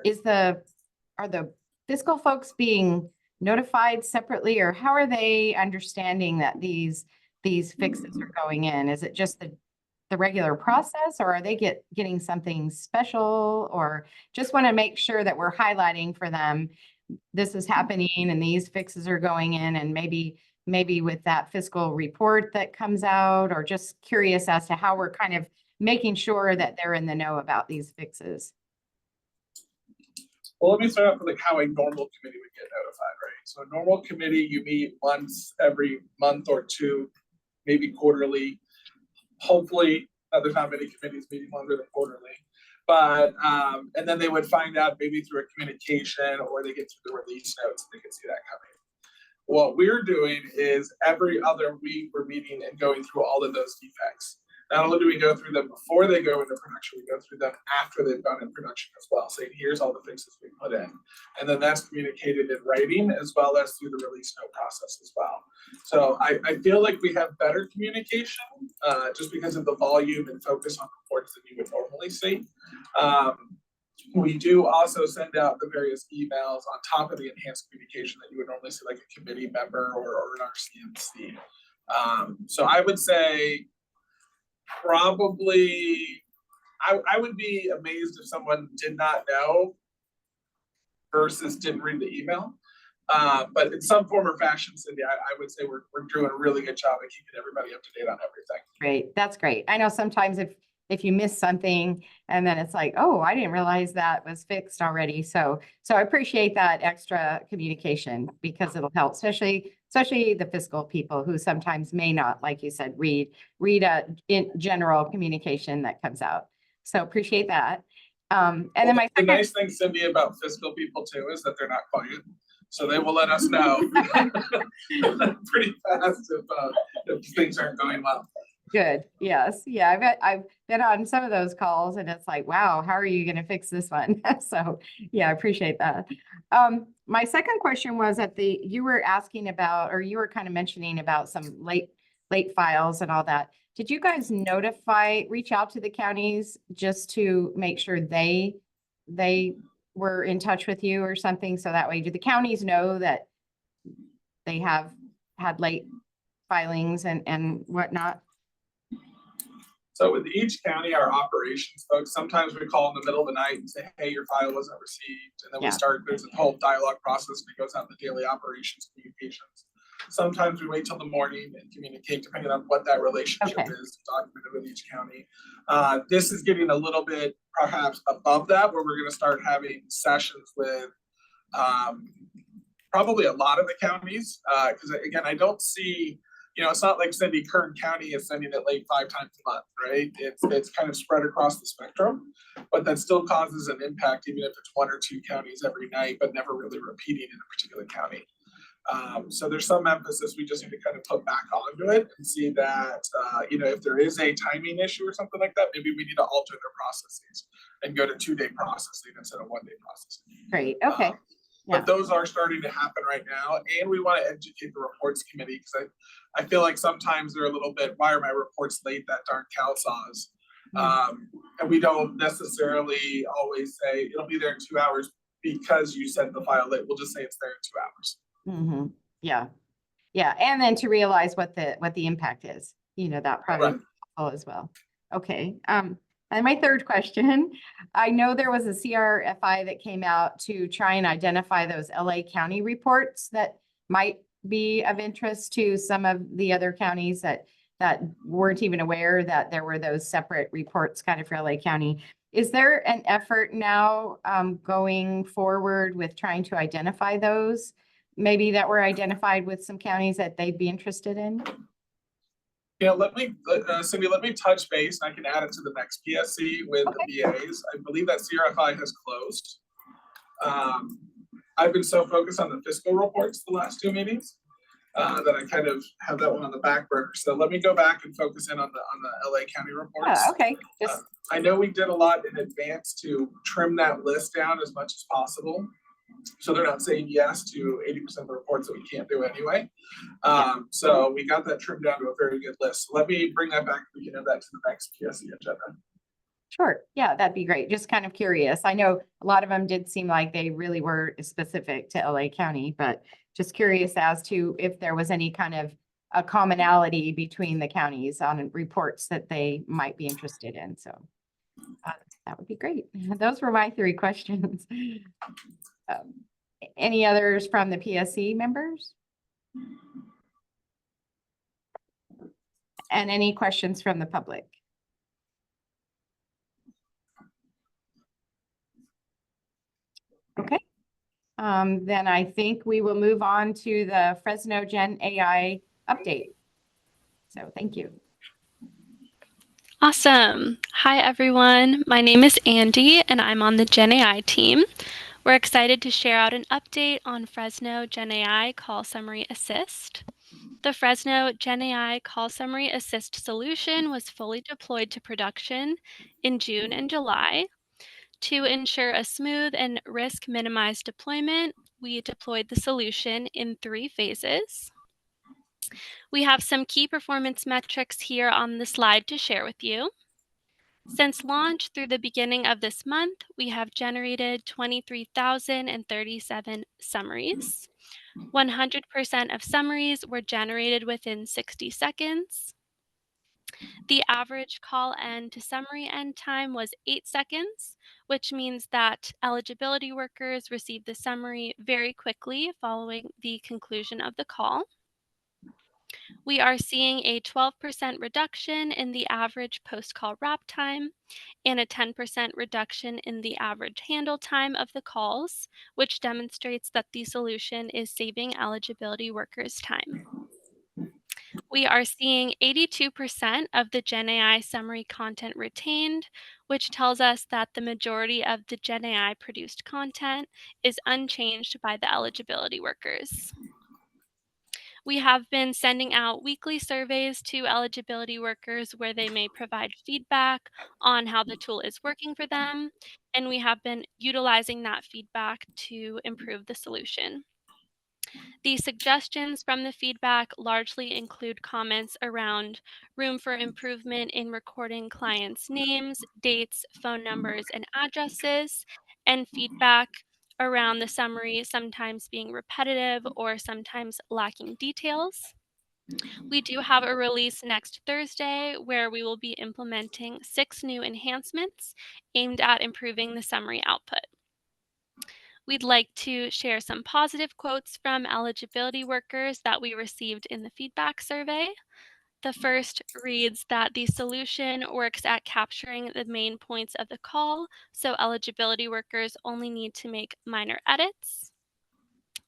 Speaker 4: the fiscal folks being notified separately, or how are they understanding that these fixes are going in? Is it just the regular process, or are they getting something special? Or just want to make sure that we're highlighting for them this is happening and these fixes are going in, and maybe with that fiscal report that comes out, or just curious as to how we're kind of making sure that they're in the know about these fixes.
Speaker 15: Well, let me start off with how a normal committee would get notified, right? So a normal committee, you meet once every month or two, maybe quarterly. Hopefully, there's not many committees meeting longer than quarterly. But, and then they would find out maybe through a communication, or they get through the release notes and they can see that coming. What we're doing is every other week, we're meeting and going through all of those defects. Not only do we go through them before they go into production, we go through them after they've gone in production as well, saying here's all the fixes we put in. And then that's communicated in writing as well as through the release note process as well. So I feel like we have better communication just because of the volume and focus on reports that you would normally see. We do also send out the various emails on top of the enhanced communication that you would normally see, like a committee member or an RCMC. So I would say probably, I would be amazed if someone did not know versus didn't read the email. But in some form or fashion, Cindy, I would say we're doing a really good job of keeping everybody up to date on everything.
Speaker 4: Great, that's great. I know sometimes if you miss something and then it's like, oh, I didn't realize that was fixed already. So I appreciate that extra communication because it'll help, especially the fiscal people who sometimes may not, like you said, read in general communication that comes out. So appreciate that. And then my
Speaker 15: The
Speaker 4: second,
Speaker 15: nice thing, Cindy, about fiscal people too is that they're not quiet. So they will let us know pretty fast if things aren't going well.
Speaker 4: good. Yes. Yeah. I've been on some of those calls and it's like, wow, how are you going to fix this one? So yeah, I appreciate that. My second question was you were asking about, or you were kind of mentioning about some late files and all that. Did you guys reach out to the counties just to make sure they were in touch with you or something? So that way, do the counties know that they have had late filings and whatnot?
Speaker 15: So with each county, our operations folks, sometimes we call in the middle of the night and say, hey, your file wasn't received. And then there's a whole dialogue process that goes out in the daily operations communications. Sometimes we wait till the morning and communicate depending on what that relationship is documented with each county. This is getting a little bit perhaps above that, where we're going to start having sessions with probably a lot of the counties. Because again, I don't see, it's not like Kern County is sending it late 5 times a month, right? It's kind of spread across the spectrum, but that still causes an impact, even if it's 1 or 2 counties every night, but never really repeating in a particular county. So there's some emphasis we just need to kind of put back onto it and see that, if there is a timing issue or something like that, maybe we need to alter their processes and go to 2-day processing instead of 1-day processing.
Speaker 4: Great. Okay.
Speaker 15: But those are starting to happen right now. And we want to educate the reports committee because I feel like sometimes they're a little bit, why are my reports late, that darn cow saws? And we don't necessarily always say it'll be there in 2 hours because you sent the file late. We'll just say it's there in 2 hours.
Speaker 4: Mm-hmm. Yeah. Yeah. And then to realize what the impact is, that probably as well. Okay. And my third question, I know there was a CRFI that came out to try and identify those LA County reports that might be of interest to some of the other counties that weren't even aware that there were those separate reports kind of for LA County. Is there an effort now going forward with trying to identify those, maybe that were identified with some counties that they'd be interested in?
Speaker 15: Yeah, Cindy, let me touch base and I can add it to the next PSC with the VAs. I believe that CRFI has closed. I've been so focused on the fiscal reports the last 2 meetings that I kind of have that one on the back burner. So let me go back and focus in on the LA County reports.
Speaker 4: Oh, okay.
Speaker 15: I know we did a lot in advance to trim that list down as much as possible, so they're not saying yes to 80% of the reports that we can't do anyway. So we got that trimmed down to a very good list. So let me bring that back. We can add that to the next PSC agenda.
Speaker 4: Sure. Yeah, that'd be great. Just kind of curious. I know a lot of them did seem like they really were specific to LA County, but just curious as to if there was any kind of a commonality between the counties on reports that they might be interested in. So that would be great. Those were my 3 questions. Any others from the PSC members? And any questions from the public? Okay. Then I think we will move on to the Fresno Gen AI update. So thank you.
Speaker 16: Awesome. Hi, everyone. My name is Andy, and I'm on the Gen AI team. We're excited to share out an update on Fresno Gen AI Call Summary Assist. The Fresno Gen AI Call Summary Assist solution was fully deployed to production in June and July. To ensure a smooth and risk-minimized deployment, we deployed the solution in 3 phases. We have some key performance metrics here on the slide to share with you. Since launch through the beginning of this month, we have generated 23,037 summaries. 100% of summaries were generated within 60 seconds. The average call end to summary end time was 8 seconds, which means that eligibility workers receive the summary very quickly following the conclusion of the call. We are seeing a 12% reduction in the average post-call wrap time and a 10% reduction in the average handle time of the calls, which demonstrates that the solution is saving eligibility workers time. We are seeing 82% of the GenAI summary content retained, which tells us that the majority of the GenAI produced content is unchanged by the eligibility workers. We have been sending out weekly surveys to eligibility workers where they may provide feedback on how the tool is working for them, and we have been utilizing that feedback to improve the solution. The suggestions from the feedback largely include comments around room for improvement in recording clients' names, dates, phone numbers, and addresses, and feedback around the summary sometimes being repetitive or sometimes lacking details. We do have a release next Thursday where we will be implementing 6 new enhancements aimed at improving the summary output. We'd like to share some positive quotes from eligibility workers that we received in the feedback survey. The first reads that the solution works at capturing the main points of the call, so eligibility workers only need to make minor edits.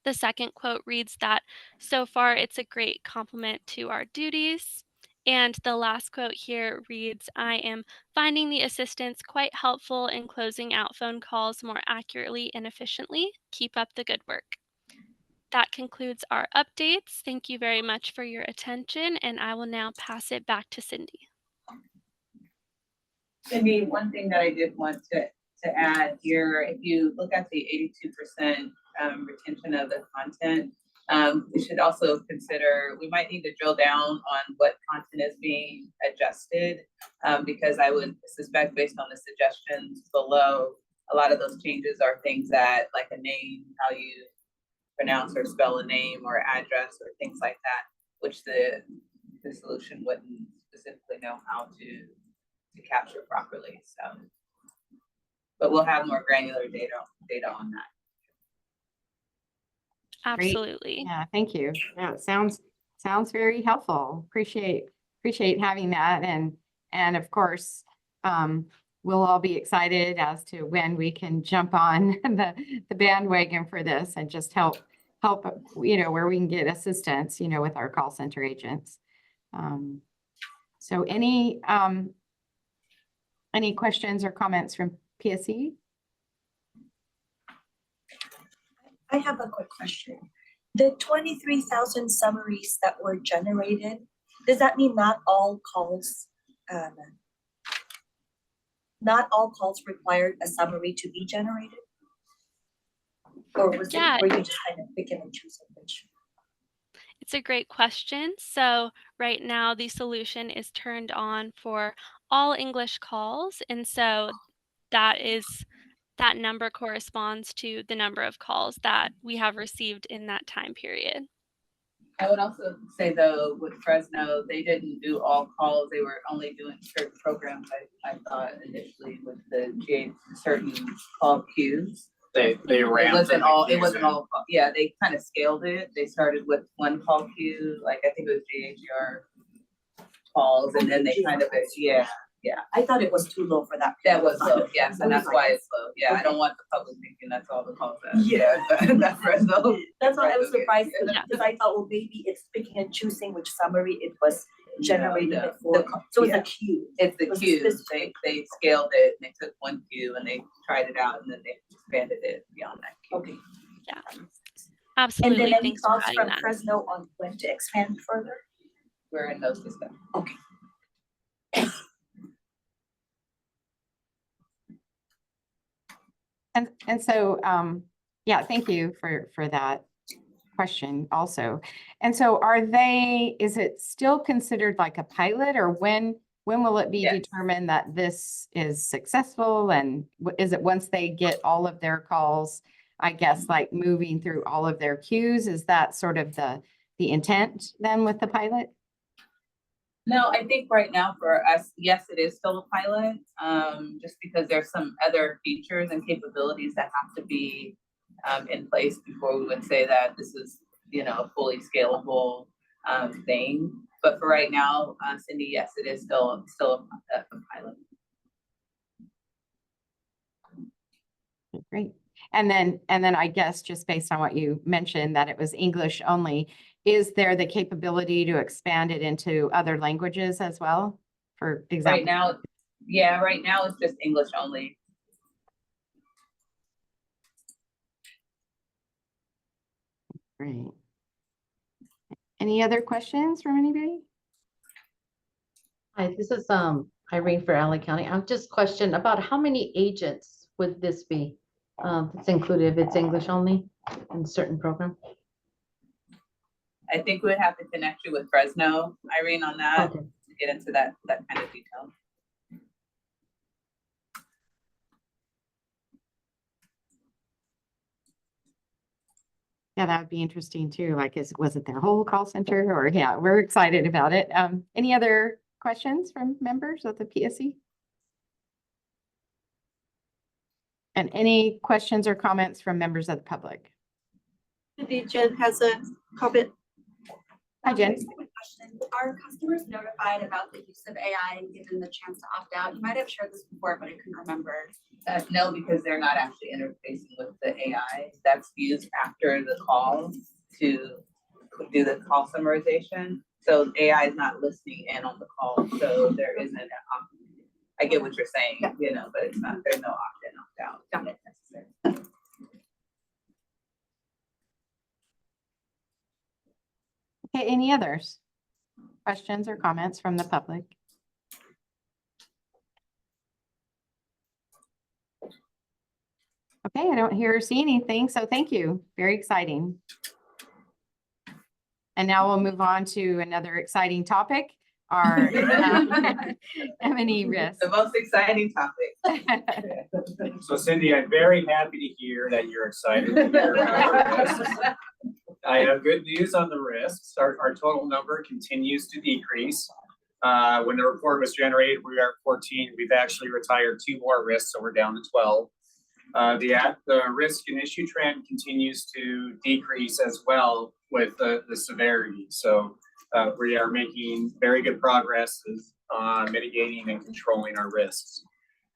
Speaker 16: The second quote reads that so far it's a great complement to our duties. And the last quote here reads, I am finding the assistance quite helpful in closing out phone calls more accurately and efficiently. Keep up the good work. That concludes our updates. Thank you very much for your attention, and I will now pass it back to Cindy.
Speaker 3: Cindy, one thing that I did want to add here, if you look at the 82% retention of the content, we should also consider, we might need to drill down on what content is being adjusted, because I would suspect based on the suggestions below, a lot of those changes are things that, like a name, how you pronounce or spell a name or address or things like that, which the solution wouldn't specifically know how to capture properly. So, but we'll have more granular data on that.
Speaker 16: Absolutely.
Speaker 4: Yeah, thank you. Yeah, it sounds very helpful. Appreciate having that, and of course, we'll all be excited as to when we can jump on the bandwagon for this and just help where we can get assistance with our call center agents. So any questions or comments from PSC?
Speaker 10: I have a quick question. The 23,000 summaries that were generated, does that mean not all calls required a summary to be generated? Or were you just kind of picking and choosing which?
Speaker 16: It's a great question. So right now the solution is turned on for all English calls, and so that number corresponds to the number of calls that we have received in that time period.
Speaker 3: I would also say though, with Fresno, they didn't do all calls. They were only doing certain programs. I thought initially with the certain call queues.
Speaker 8: They ran.
Speaker 3: It wasn't all. Yeah, they kind of scaled it. They started with one call queue, like I think it was GHR calls, and then they kind of yeah.
Speaker 10: I thought it was too low for that.
Speaker 3: That was low, yes, and that's why it's low. Yeah, I don't want the public thinking that's all the calls that.
Speaker 10: Yeah.
Speaker 3: That Fresno.
Speaker 10: That's why I was surprised,
Speaker 16: Yeah.
Speaker 10: because I thought, well, maybe it's picking and choosing which summary it was generated
Speaker 3: No,
Speaker 10: for. So it's a queue.
Speaker 3: It's the
Speaker 10: It was
Speaker 3: queue.
Speaker 10: specific.
Speaker 3: They scaled it, and they took one queue and they tried it out, and then they expanded it beyond that queue.
Speaker 10: Okay.
Speaker 16: Yeah,
Speaker 10: And
Speaker 16: absolutely.
Speaker 10: then any
Speaker 16: Thanks for
Speaker 10: thoughts
Speaker 16: adding
Speaker 10: from
Speaker 16: that.
Speaker 10: Fresno on when to expand further?
Speaker 3: We're in those discussions.
Speaker 10: Okay.
Speaker 4: And so, yeah, thank you for that question also. And so is it still considered like a pilot, or when will it be determined that this is successful? And is it once they get all of their calls, I guess, like moving through all of their queues? Is that sort of the intent then with the pilot?
Speaker 3: No, I think right now for us, yes, it is still a pilot, just because there's some other features and capabilities that have to be in place before we would say that this is, a fully scalable thing. But for right now, Cindy, yes, it is still a pilot.
Speaker 4: Great. And then I guess just based on what you mentioned that it was English only, is there the capability to expand it into other languages as well? For example,
Speaker 3: Right now it's just English only.
Speaker 4: Great. Any other questions from anybody?
Speaker 5: Hi, this is Irene for Allen County. I'm just questioning about how many agents would this be? It's included if it's English only in certain program.
Speaker 3: I think we would have to connect you with Fresno, Irene, on that,
Speaker 5: Okay.
Speaker 3: to get into that kind of detail.
Speaker 4: Yeah, that would be interesting too. Like, was it their whole call center or yeah, we're excited about it. Any other questions from members of the PSC? And any questions or comments from members of the public?
Speaker 1: Jen has a comment.
Speaker 4: Hi, Jen.
Speaker 12: Are customers notified about the use of AI and given the chance to opt out? You might have shared this before, but I couldn't remember.
Speaker 3: No, because they're not actually interfacing with the AI. That's used after the call to do the call summarization. So AI is not listening in on the call. So there isn't an I get what you're saying, but it's not, there's no opt-in, opt-out.
Speaker 12: Got it.
Speaker 3: Necessary.
Speaker 4: Okay, any others? Questions or comments from the public? Okay, I don't hear or see anything, so thank you. Very exciting. And now we'll move on to another exciting topic, our M&E risk.
Speaker 3: The most exciting topic.
Speaker 17: So Cindy, I'm very happy to hear that you're excited to hear about our risks. I have good news on the risks. Our total number continues to decrease. When the report was generated, we were at 14. We've actually retired 2 more risks, so we're down to 12. The risk and issue trend continues to decrease as well with the severity. So we are making very good progress on mitigating and controlling our risks.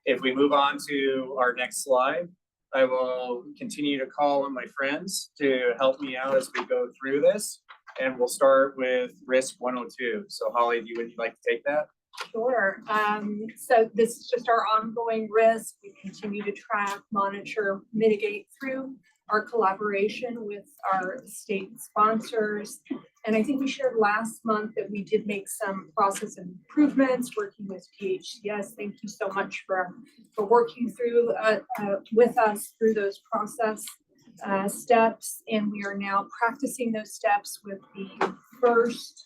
Speaker 17: If we move on to our next slide, I will continue to call on my friends to help me out as we go through this. And we'll start with risk 102. So Holly, would you like to take that?
Speaker 18: Sure. So this is just our ongoing risk. We continue to track, monitor, mitigate through our collaboration with our state sponsors. And I think we shared last month that we did make some process improvements working with PHCS. Thank you so much for working through with us through those process steps. And we are now practicing those steps with the first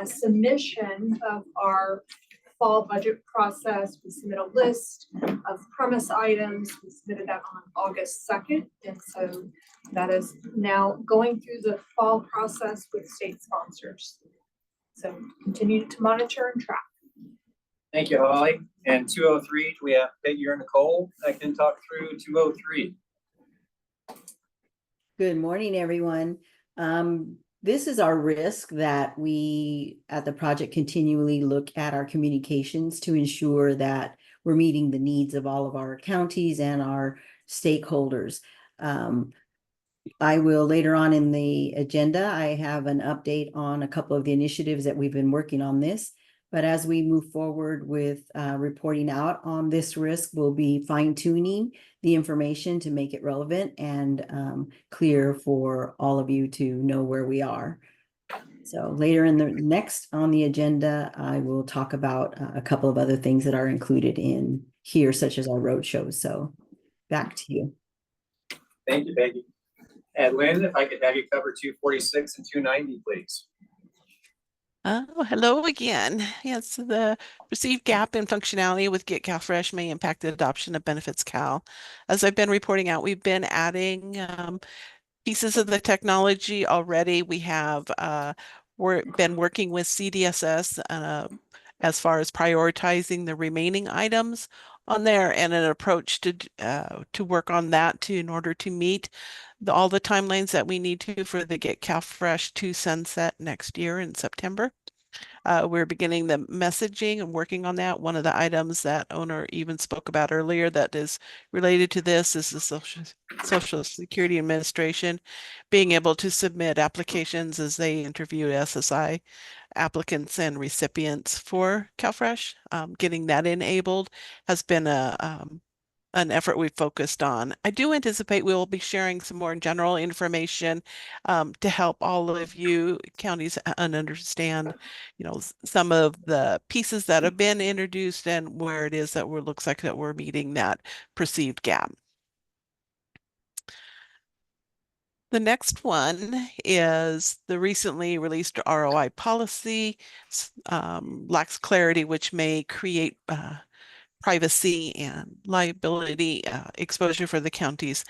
Speaker 18: submission of our fall budget process. We submit a list of premise items. We submitted that on August 2nd. And so that is now going through the fall process with state sponsors. So continue to monitor and track.
Speaker 17: Thank you, Holly. And 203, we have Peggy or Nicole that can talk through 203.
Speaker 19: Good morning, everyone. This is our risk that we at the project continually look at our communications to ensure that we're meeting the needs of all of our counties and our stakeholders. I will later on in the agenda, I have an update on a couple of the initiatives that we've been working on this. But as we move forward with reporting out on this risk, we'll be fine-tuning the information to make it relevant and clear for all of you to know where we are. So later in the next on the agenda, I will talk about a couple of other things that are included in here, such as our roadshows. So back to you.
Speaker 17: Thank you, Peggy. And Lynn, if I could have you cover 246 and 290, please.
Speaker 7: Oh, hello again. Yes, the perceived gap in functionality with Get CalFresh may impact the adoption of Benefits Cal. As I've been reporting out, we've been adding pieces of the technology already. We have We've been working with CDSS as far as prioritizing the remaining items on there and an approach to work on that in order to meet all the timelines that we need to for the Get CalFresh to sunset next year in September. We're beginning the messaging and working on that. One of the items that owner even spoke about earlier that is related to this is the Social Security Administration being able to submit applications as they interview SSI applicants and recipients for CalFresh. Getting that enabled has been an effort we've focused on. I do anticipate we will be sharing some more general information to help all of you counties understand, some of the pieces that have been introduced and where it is that looks like that we're meeting that perceived gap. The next one is the recently released ROI policy, lacks clarity, which may create privacy and liability exposure for the counties.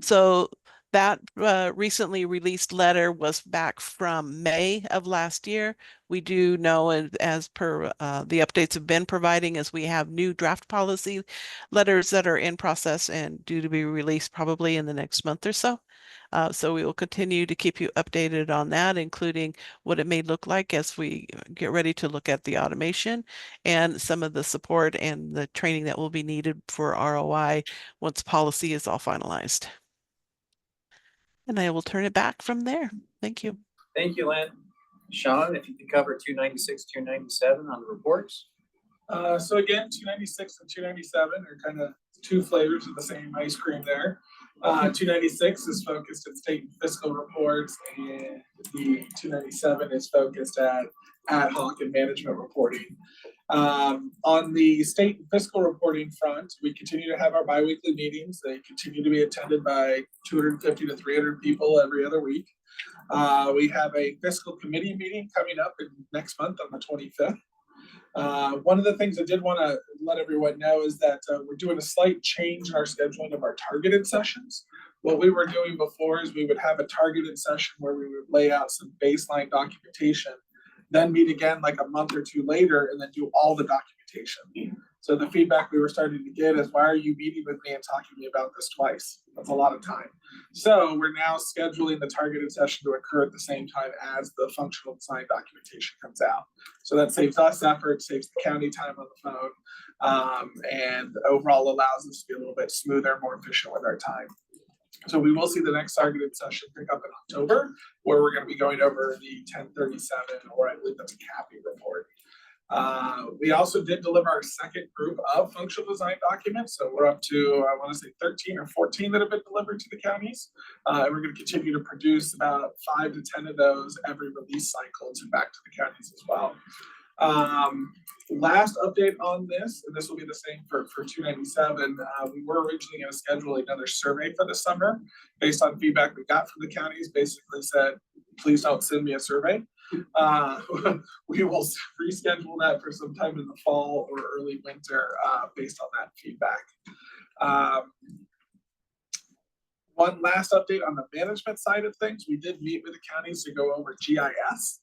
Speaker 7: So that recently released letter was back from May of last year. We do know, and as per the updates have been providing, as we have new draft policy letters that are in process and due to be released probably in the next month or so. So we will continue to keep you updated on that, including what it may look like as we get ready to look at the automation and some of the support and the training that will be needed for ROI once policy is all finalized. And I will turn it back from there. Thank you.
Speaker 17: Thank you, Lynn. Sean, if you could cover 296, 297 on the reports.
Speaker 15: So again, 296 and 297 are kind of two flavors of the same ice cream there. 296 is focused at state and fiscal reports, and the 297 is focused at ad hoc and management reporting. On the state and fiscal reporting front, we continue to have our biweekly meetings. They continue to be attended by 250 to 300 people every other week. We have a fiscal committee meeting coming up next month on the 25th. One of the things I did want to let everyone know is that we're doing a slight change in our scheduling of our targeted sessions. What we were doing before is we would have a targeted session where we would lay out some baseline documentation, then meet again like a month or two later and then do all the documentation. So the feedback we were starting to get is, why are you meeting with me and talking to me about this twice? That's a lot of time. So we're now scheduling the targeted session to occur at the same time as the functional design documentation comes out. So that saves us effort, saves the county time on the phone, and overall allows us to be a little bit smoother, more efficient with our time. So we will see the next targeted session pick up in October, where we're going to be going over the 1037, or I believe that's a CAPI report. We also did deliver our second group of functional design documents. So we're up to, I want to say 13 or 14 that have been delivered to the counties. And we're going to continue to produce about 5 to 10 of those every release cycle to back to the counties as well. Last update on this, and this will be the same for 297, we were originally going to schedule another survey for the summer based on feedback we got from the counties. Basically said, please don't send me a survey. We will reschedule that for some time in the fall or early winter based on that feedback. One last update on the management side of things. We did meet with the counties to go over GIS.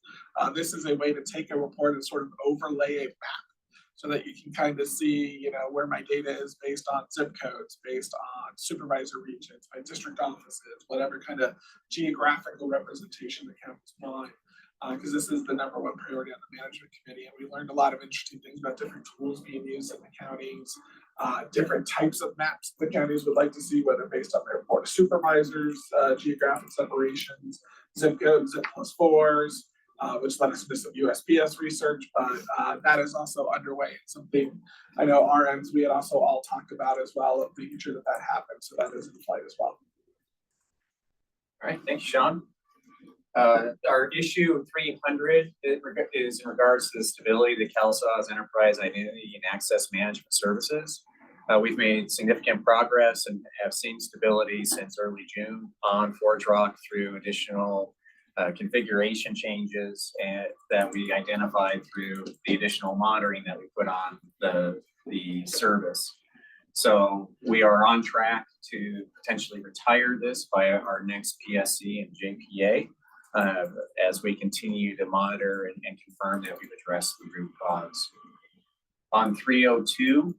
Speaker 15: This is a way to take a report and sort of overlay a map so that you can kind of see, where my data is based on zip codes, based on supervisor regions, my district offices, whatever kind of geographical representation the counties want. Because this is the number one priority on the management committee. And we learned a lot of interesting things about different tools being used in the counties, different types of maps the counties would like to see, whether based on their board of supervisors, geographic separations, zip codes, zip +4s, which led us to some USPS research, but that is also underway. It's something I know RMs we had also all talked about as well, of making sure that that happens. So that is in flight as well.
Speaker 17: All right, thanks, Sean. Our issue 300 is in regards to the stability of the CalSAWS Enterprise Identity and Access Management Services. We've made significant progress and have seen stability since early June on ForgeRock through additional configuration changes that we identified through the additional monitoring that we put on the service. So we are on track to potentially retire this by our next PSC and JPA. as we continue to monitor and confirm that we've addressed the root cause. On 302,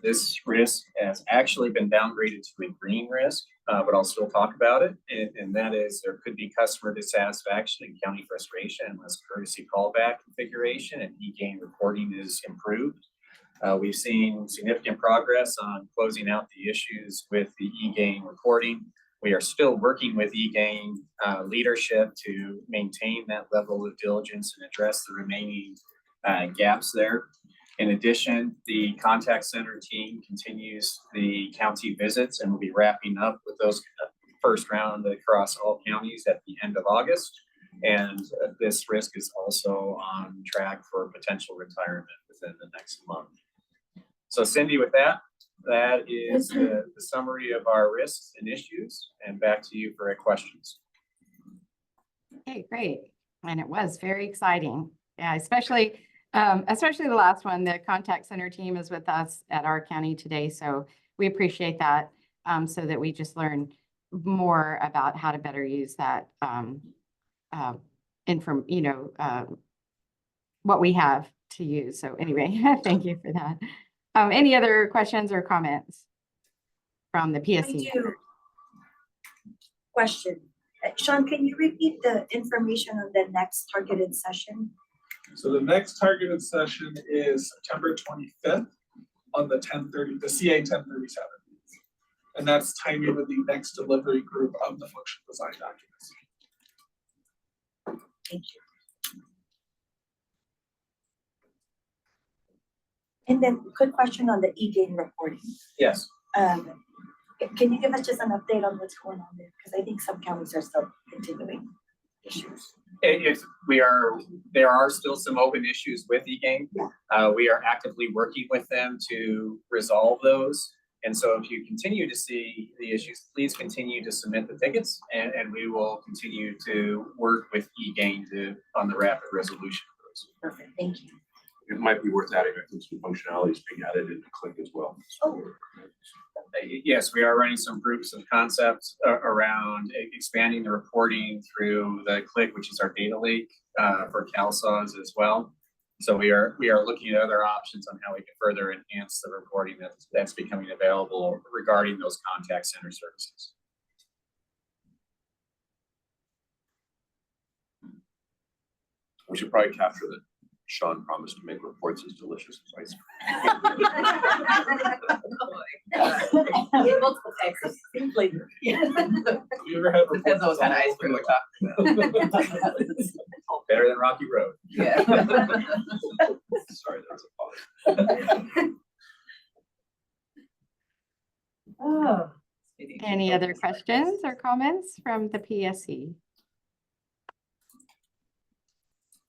Speaker 17: this risk has actually been downgraded to a green risk, but I'll still talk about it. And that is there could be customer dissatisfaction and county frustration unless courtesy callback configuration and e-gain reporting is improved. We've seen significant progress on closing out the issues with the e-gain reporting. We are still working with e-gain leadership to maintain that level of diligence and address the remaining gaps there. In addition, the contact center team continues the county visits and will be wrapping up with those first round across all counties at the end of August. And this risk is also on track for potential retirement within the next month. So Cindy, with that, that is the summary of our risks and issues, and back to you for questions.
Speaker 4: Okay, great. And it was very exciting. Yeah, especially the last one. The contact center team is with us at our county today. So we appreciate that, so that we just learn more about how to better use that what we have to use. So anyway, thank you for that. Any other questions or comments from the PSC?
Speaker 10: I do. Question. Sean, can you repeat the information on the next targeted session?
Speaker 15: So the next targeted session is September 25th on the 10:30, the CA 1037. And that's timing with the next delivery group of the functional design documents.
Speaker 10: Thank you. And then quick question on the e-gain reporting.
Speaker 17: Yes.
Speaker 10: Can you give us just an update on what's going on there? Because I think some counties are still continuing issues.
Speaker 17: There are still some open issues with e-gain.
Speaker 10: Yeah.
Speaker 17: We are actively working with them to resolve those. And so if you continue to see the issues, please continue to submit the tickets, and we will continue to work with e-gain on the rapid resolution of those.
Speaker 10: Perfect, thank you.
Speaker 14: It might be worth adding, I think, some functionalities being added into Click as well.
Speaker 10: Oh.
Speaker 17: Yes, we are running some proofs of concepts around expanding the reporting through the Click, which is our data lake for CalSAWs as well. So we are looking at other options on how we can further enhance the reporting that's becoming available regarding those contact center services.
Speaker 14: We should probably capture that Sean promised to make reports as delicious as ice
Speaker 3: Multiple types of flavor.
Speaker 15: You ever had
Speaker 3: Depends on what kind of ice cream we're talking about.
Speaker 17: Better than Rocky Road.
Speaker 3: Yeah.
Speaker 14: Sorry, that was a pause.
Speaker 1: Oh.
Speaker 4: Any other questions or comments from the PSC?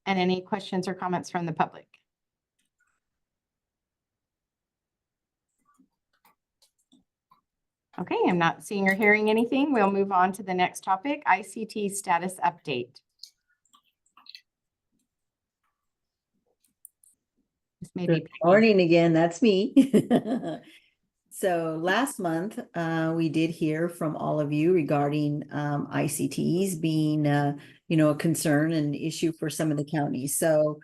Speaker 4: And any questions or comments from the public? Okay, I'm not seeing or hearing anything. We'll move on to the next topic, ICT status update.
Speaker 19: Good morning again, that's me. So last month, we did hear from all of you regarding ICTs being, a concern and issue for some of the counties. So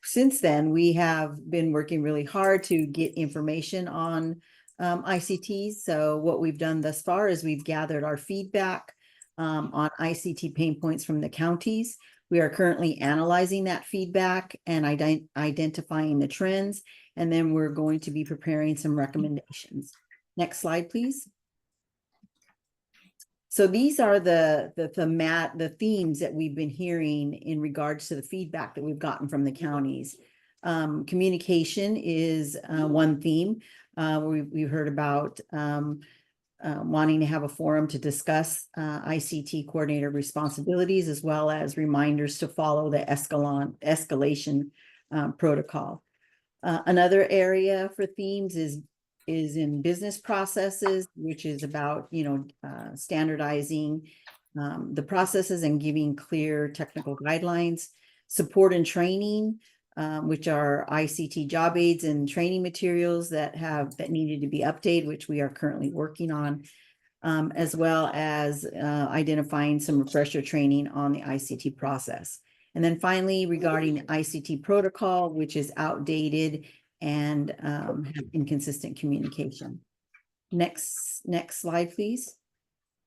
Speaker 19: since then, we have been working really hard to get information on ICTs. So what we've done thus far is we've gathered our feedback on ICT pain points from the counties. We are currently analyzing that feedback and identifying the trends, and then we're going to be preparing some recommendations. Next slide, please. So these are the themes that we've been hearing in regards to the feedback that we've gotten from the counties. Communication is one theme. We've heard about wanting to have a forum to discuss ICT coordinator responsibilities, as well as reminders to follow the escalation protocol. Another area for themes is in business processes, which is about standardizing the processes and giving clear technical guidelines. Support and training, which are ICT job aids and training materials that needed to be updated, which we are currently working on. as well as identifying some refresher training on the ICT process. And then finally, regarding ICT protocol, which is outdated and have inconsistent communication. Next slide, please.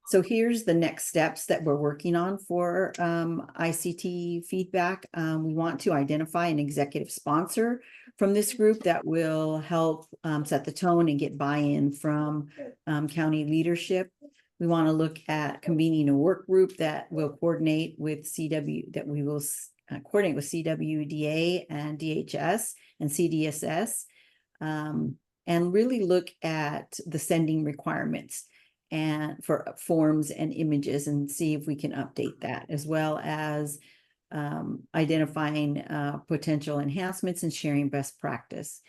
Speaker 19: So here's the next steps that we're working on for ICT feedback. We want to identify an executive sponsor from this group that will help set the tone and get buy-in from county leadership. We want to look at convening a work group that will coordinate with coordinate with CWDA and DHS and CDSS, and really look at the sending requirements and for forms and images and see if we can update that, as well as identifying potential enhancements and sharing best practice.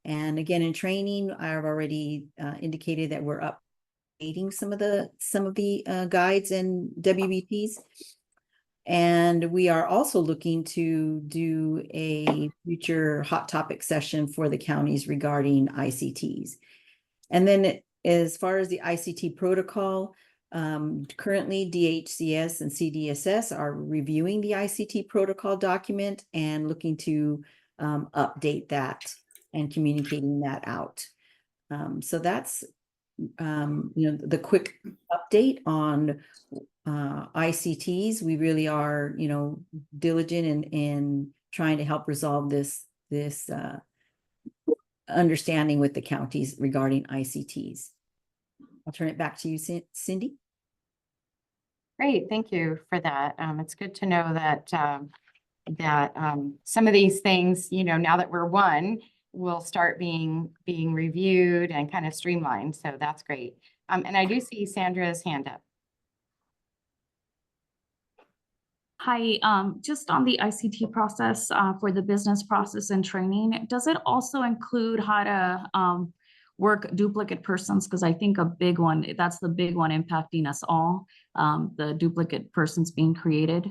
Speaker 19: And again, in training, I've already indicated that we're updating some of the guides and WBPs. And we are also looking to do a future hot topic session for the counties regarding ICTs. And then as far as the ICT protocol, currently DHCS and CDSS are reviewing the ICT protocol document and looking to update that and communicating that out. So that's the quick update on ICTs. We really are diligent in trying to help resolve this understanding with the counties regarding ICTs. I'll turn it back to you, Cindy.
Speaker 4: Great, thank you for that. It's good to know that some of these things, now that we're one, will start being reviewed and kind of streamlined. So that's great. And I do see Sandra's hand up.
Speaker 11: Hi, just on the ICT process for the business process and training, does it also include how to work duplicate persons? Because I think that's the big one impacting us all, the duplicate persons being created.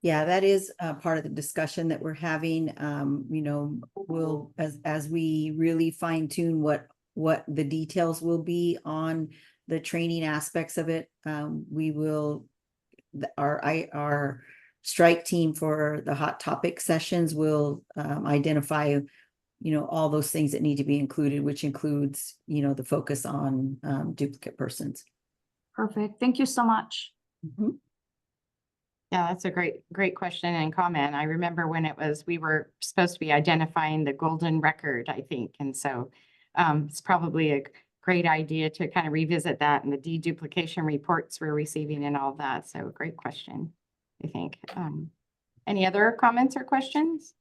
Speaker 19: Yeah, that is part of the discussion that we're having. We'll as we really fine tune what the details will be on the training aspects of it. We will. Our strike team for the hot topic sessions will identify, all those things that need to be included, which includes, the focus on duplicate persons.
Speaker 11: Perfect. Thank you so much.
Speaker 19: Mm-hmm.
Speaker 4: Yeah, that's a great question and comment. I remember when we were supposed to be identifying the golden record, I think. And so it's probably a great idea to kind of revisit that and the deduplication reports we're receiving and all that. So great question, I think. Any other comments or questions?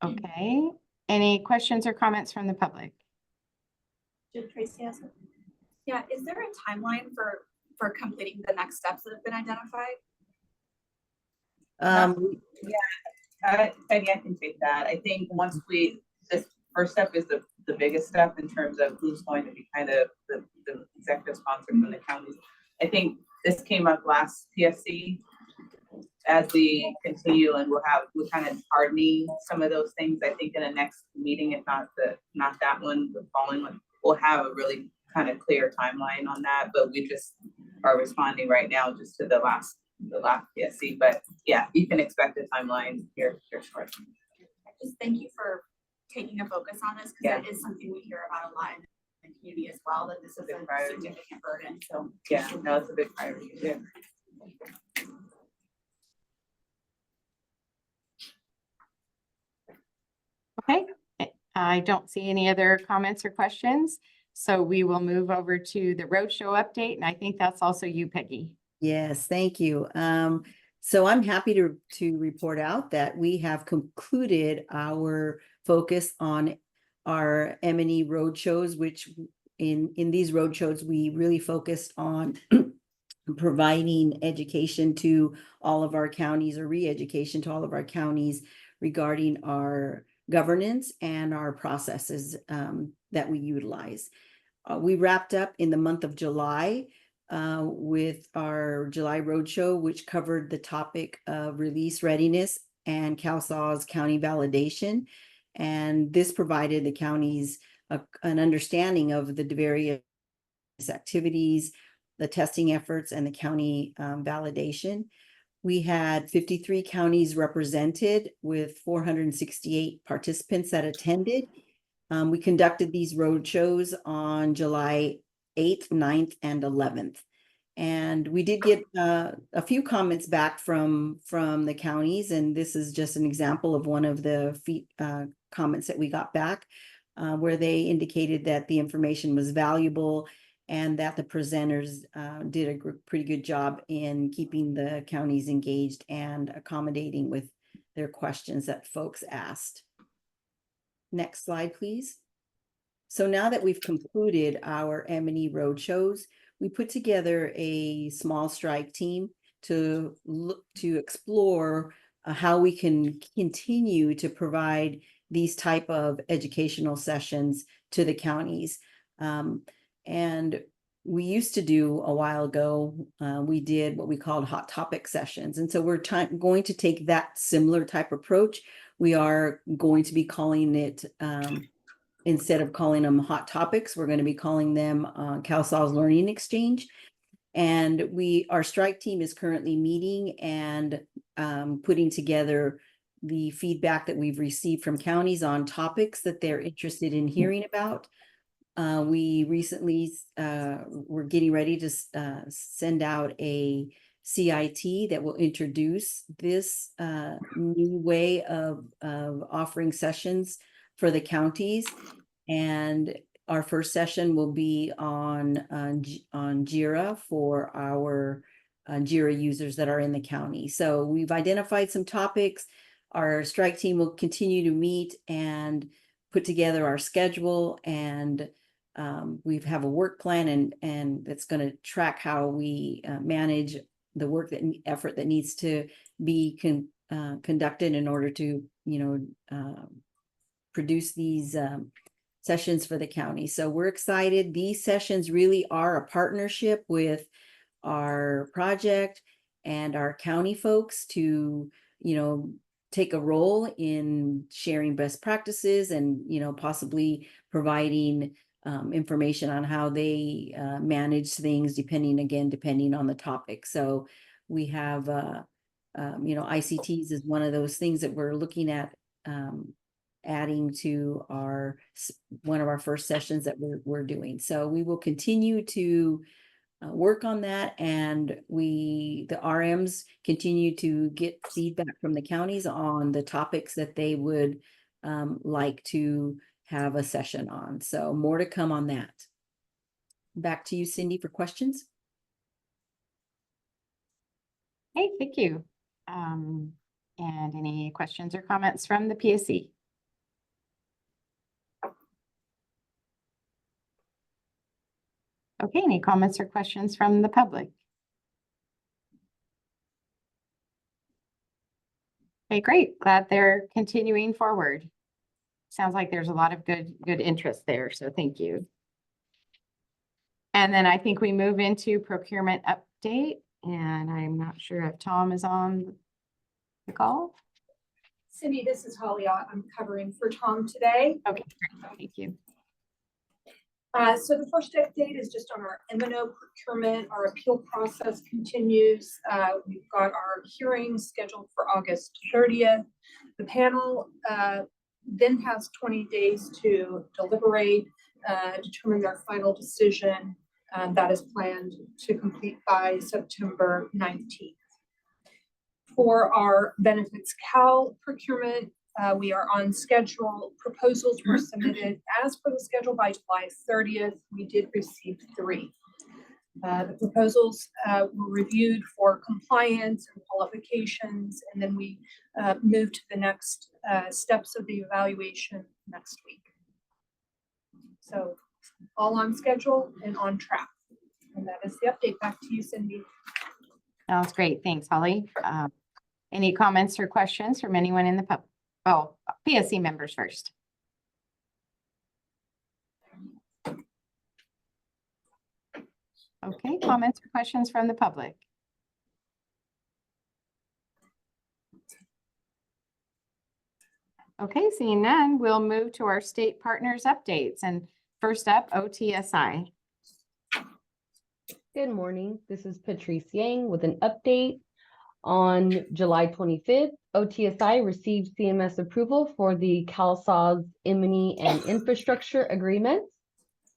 Speaker 4: Okay. Any questions or comments from the public?
Speaker 1: Did Tracy ask?
Speaker 12: Yeah, is there a timeline for completing the next steps that have been identified?
Speaker 3: Peggy, I can take that. I think once this first step is the biggest step in terms of who's going to be kind of the executive sponsor from the counties. I think this came up last PSC. As we continue and we're kind of hardening some of those things, I think in the next meeting, if not that one, the following one, we'll have a really kind of clear timeline on that, but we just are responding right now just to the last PSC. But yeah, you can expect a timeline here shortly.
Speaker 12: Just thank you for taking a focus on this, because that is something we hear about a lot in the community as well, that this is a significant burden. So
Speaker 3: yeah, no, it's a big priority. Yeah.
Speaker 4: Okay, I don't see any other comments or questions. So we will move over to the roadshow update. And I think that's also you, Peggy.
Speaker 19: Yes, thank you. So I'm happy to report out that we have concluded our focus on our M&E roadshows, which in these roadshows, we really focused on providing education to all of our counties, or re-education to all of our counties regarding our governance and our processes that we utilize. We wrapped up in the month of July with our July Roadshow, which covered the topic of release readiness and CalSAW's county validation. And this provided the counties an understanding of the various activities, the testing efforts, and the county validation. We had 53 counties represented with 468 participants that attended. We conducted these road shows on July 8th, 9th, and 11th. And we did get a few comments back from the counties, and this is just an example of one of the comments that we got back, where they indicated that the information was valuable and that the presenters did a pretty good job in keeping the counties engaged and accommodating with their questions that folks asked. Next slide, please. So now that we've concluded our M&E road shows, we put together a small strike team to explore how we can continue to provide these type of educational sessions to the counties. And we used to do a while ago, we did what we called hot topic sessions. And so we're going to take that similar type approach. We are going to be calling it, instead of calling them hot topics, we're going to be calling them CalSol's Learning Exchange. And our strike team is currently meeting and putting together the feedback that we've received from counties on topics that they're interested in hearing about. We recently we're getting ready to send out a CIT that will introduce this new way of offering sessions for the counties. And our first session will be on JIRA for our JIRA users that are in the county. So we've identified some topics. Our strike team will continue to meet and put together our schedule, and we have a work plan and that's going to track how we manage the work effort that needs to be conducted in order to, produce these sessions for the county. So we're excited. These sessions really are a partnership with our project and our county folks to, take a role in sharing best practices and, possibly providing information on how they manage things depending on the topic. So we have, ICTs is one of those things that we're looking at adding to one of our first sessions that we're doing. So we will continue to work on that, and the RMs continue to get feedback from the counties on the topics that they would like to have a session on. So more to come on that. Back to you, Cindy, for questions.
Speaker 4: Hey, thank you. And any questions or comments from the PSC? Okay, any comments or questions from the public? Okay, great. Glad they're continuing forward. Sounds like there's a lot of good interest there, so thank you. And then I think we move into procurement update, and I'm not sure if Tom is on the call.
Speaker 18: Cindy, this is Holly. I'm covering for Tom today.
Speaker 4: Okay, great. Thank you.
Speaker 18: So the first update is just on our M&O procurement. Our appeal process continues. We've got our hearing scheduled for August 30th. The panel then has 20 days to deliberate, determine their final decision. That is planned to complete by September 19th. For our Benefits Cal procurement, we are on schedule. Proposals were submitted as per the schedule by July 30th. We did receive 3. The proposals were reviewed for compliance and qualifications, and then we moved to the next steps of the evaluation next week. So all on schedule and on track. And that is the update. Back to you, Cindy.
Speaker 4: Sounds great. Thanks, Holly. Any comments or questions from anyone in the pub? Oh, PSC members first. Okay, comments or questions from the public? Okay, seeing none, we'll move to our state partners updates. And first up, OTSI.
Speaker 20: Good morning. This is Patrice Yang with an update. On July 25th, OTSI received CMS approval for the CalSAWS M&E and infrastructure agreements.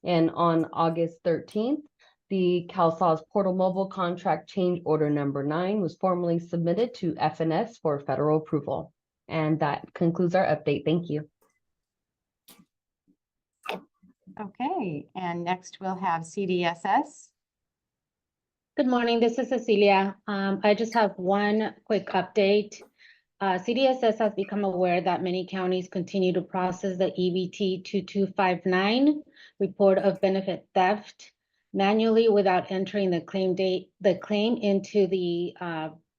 Speaker 20: And on August 13th, the CalSAWS Portal Mobile Contract Change Order number 9 was formally submitted to FNS for federal approval. And that concludes our update. Thank you.
Speaker 4: Okay, and next we'll have CDSS.
Speaker 21: Good morning, this is Cecilia. I just have one quick update. CDSS has become aware that many counties continue to process the EBT 2259 report of benefit theft manually without entering the claim into the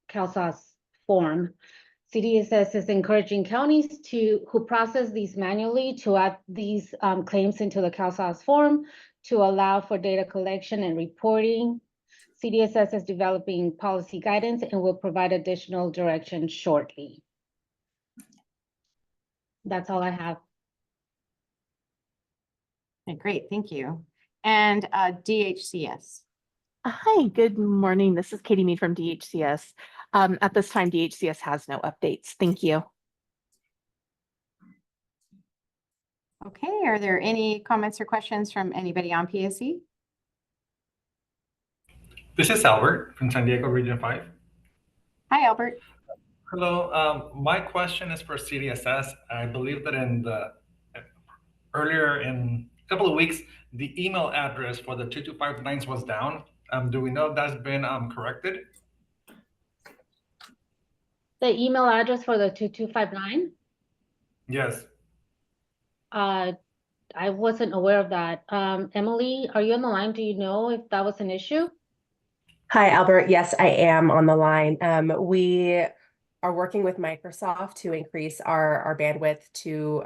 Speaker 21: CalSAWS form. CDSS is encouraging counties who process these manually to add these claims into the CalSAWS form to allow for data collection and reporting. CDSS is developing policy guidance and will provide additional direction shortly. That's all I have.
Speaker 4: Okay, great, thank you. And DHCS.
Speaker 2: Hi, good morning. This is Katie Mead from DHCS. At this time, DHCS has no updates. Thank you.
Speaker 4: Okay, are there any comments or questions from anybody on PSC?
Speaker 6: This is Albert from San Diego Region 5.
Speaker 4: Hi, Albert.
Speaker 6: Hello, my question is for CDSS. I believe that earlier in a couple of weeks, the email address for the 2259s was down. Do we know if that's been corrected?
Speaker 21: The email address for the 2259?
Speaker 6: Yes.
Speaker 21: I wasn't aware of that. Emily, are you on the line? Do you know if that was an issue?
Speaker 22: Hi, Albert. Yes, I am on the line. We are working with Microsoft to increase our bandwidth to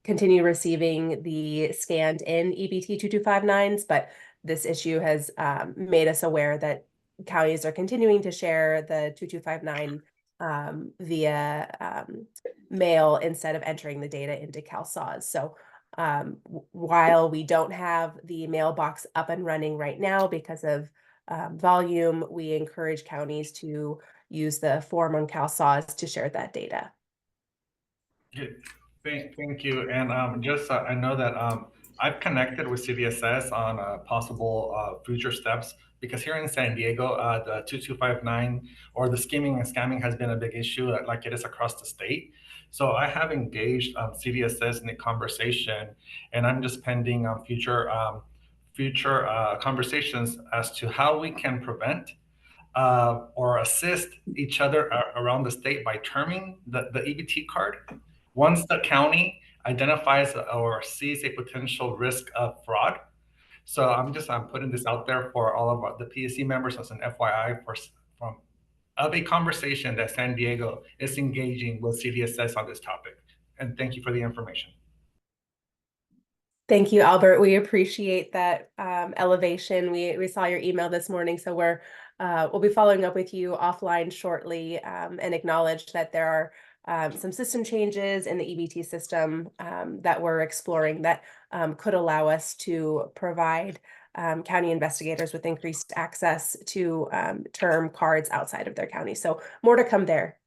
Speaker 22: continue receiving the scanned in EBT 2259s, but this issue has made us aware that counties are continuing to share the 2259 via mail instead of entering the data into CalSAWS. So while we don't have the mailbox up and running right now because of volume, we encourage counties to use the form on CalSAWS to share that data.
Speaker 6: Good. Thank you. And I know that I've connected with CDSS on possible future steps, because here in San Diego, the 2259 or the skimming and scamming has been a big issue, like it is across the state. So I have engaged CDSS in the conversation, and I'm just pending future conversations as to how we can prevent or assist each other around the state by terming the EBT card. Once the county identifies or sees a potential risk of fraud. So I'm putting this out there for all of the PSC members as an FYI of a conversation that San Diego is engaging with CDSS on this topic. And thank you for the information.
Speaker 22: Thank you, Albert. We appreciate that elevation. We saw your email this morning, so we'll be following up with you offline shortly and acknowledge that there are some system changes in the EBT system that we're exploring that could allow us to provide county investigators with increased access to term cards outside of their county. So more to come there.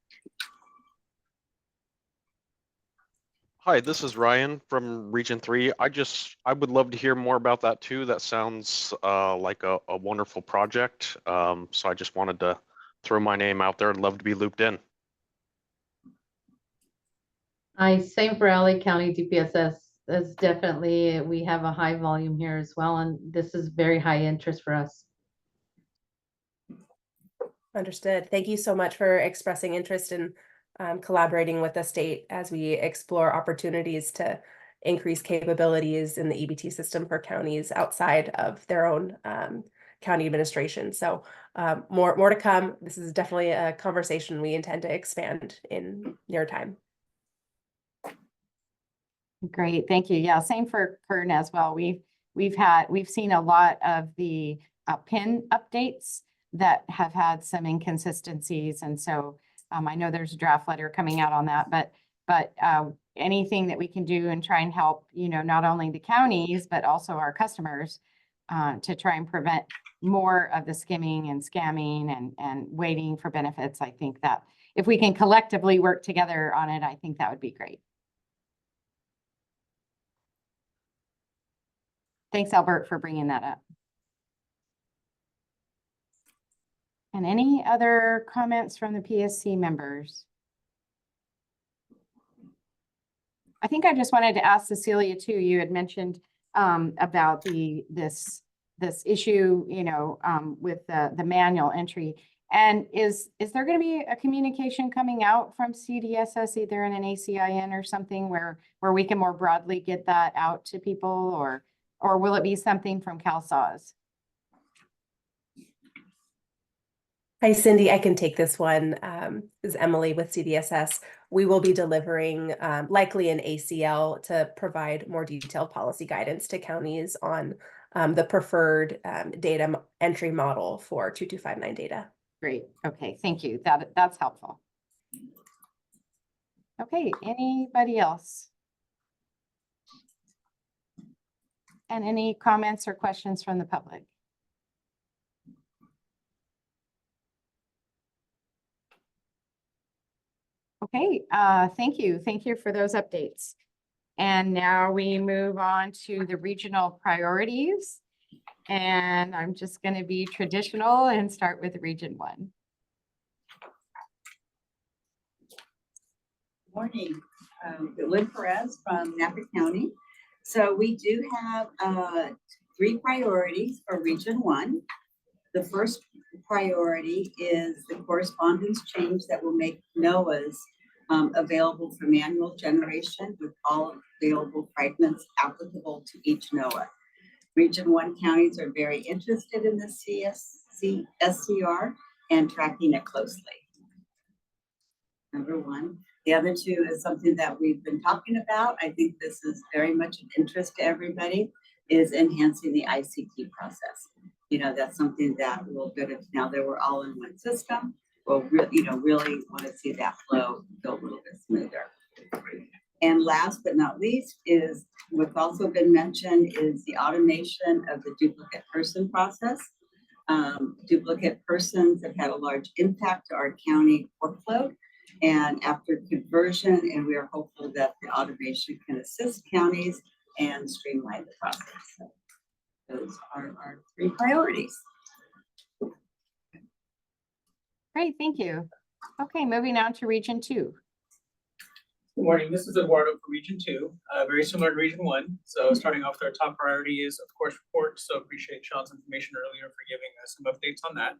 Speaker 23: Hi, this is Ryan from Region 3. I would love to hear more about that too. That sounds like a wonderful project. So I just wanted to throw my name out there. I'd love to be looped in.
Speaker 5: Same for LA County DPSS. That's definitely, we have a high volume here as well, and this is very high interest for us.
Speaker 22: Understood. Thank you so much for expressing interest in collaborating with the state as we explore opportunities to increase capabilities in the EBT system for counties outside of their own county administration. So more to come. This is definitely a conversation we intend to expand in near time.
Speaker 4: Great, thank you. Yeah, same for Kern as well. We've seen a lot of the PIN updates that have had some inconsistencies, and so I know there's a draft letter coming out on that, but But anything that we can do and try and help, not only the counties, but also our customers to try and prevent more of the skimming and scamming and waiting for benefits. I think that if we can collectively work together on it, I think that would be great. Thanks, Albert, for bringing that up. And any other comments from the PSC members? I think I just wanted to ask Cecilia too. You had mentioned about this issue, with the manual entry. And is there going to be a communication coming out from CDSS, either in an ACIN or something where we can more broadly get that out to people, or will it be something from CalSAWS?
Speaker 22: Hi, Cindy. I can take this one. This is Emily with CDSS. We will be delivering likely an ACL to provide more detailed policy guidance to counties on the preferred data entry model for 2259 data.
Speaker 4: Great. Okay. Thank you. That's helpful. Okay. Anybody else? And any comments or questions from the public? Okay, thank you. Thank you for those updates. And now we move on to the regional priorities. And I'm just going to be traditional and start with Region 1.
Speaker 8: Morning, Lynn Perez from Napa County. So we do have 3 priorities for Region 1. The first priority is the correspondence change that will make NOAAs available for manual generation with all available fragments applicable to each NOAA. Region 1 counties are very interested in the SCR and tracking it closely. Number 1. The other 2 is something that we've been talking about. I think this is very much of interest to everybody, is enhancing the ICT process. That's something that we'll go to now that we're all in one system. We'll really want to see that flow go a little bit smoother. And last but not least is what's also been mentioned is the automation of the duplicate person process. Duplicate persons have had a large impact to our county workload. And after conversion, and we are hopeful that the automation can assist counties and streamline the process. So those are our 3 priorities.
Speaker 4: Great, thank you. Okay, moving on to Region 2.
Speaker 9: Good morning, this is Eduardo for Region 2, very similar to Region 1. So starting off with our top priority is, of course, reports. So appreciate Sean's information earlier for giving us some updates on that.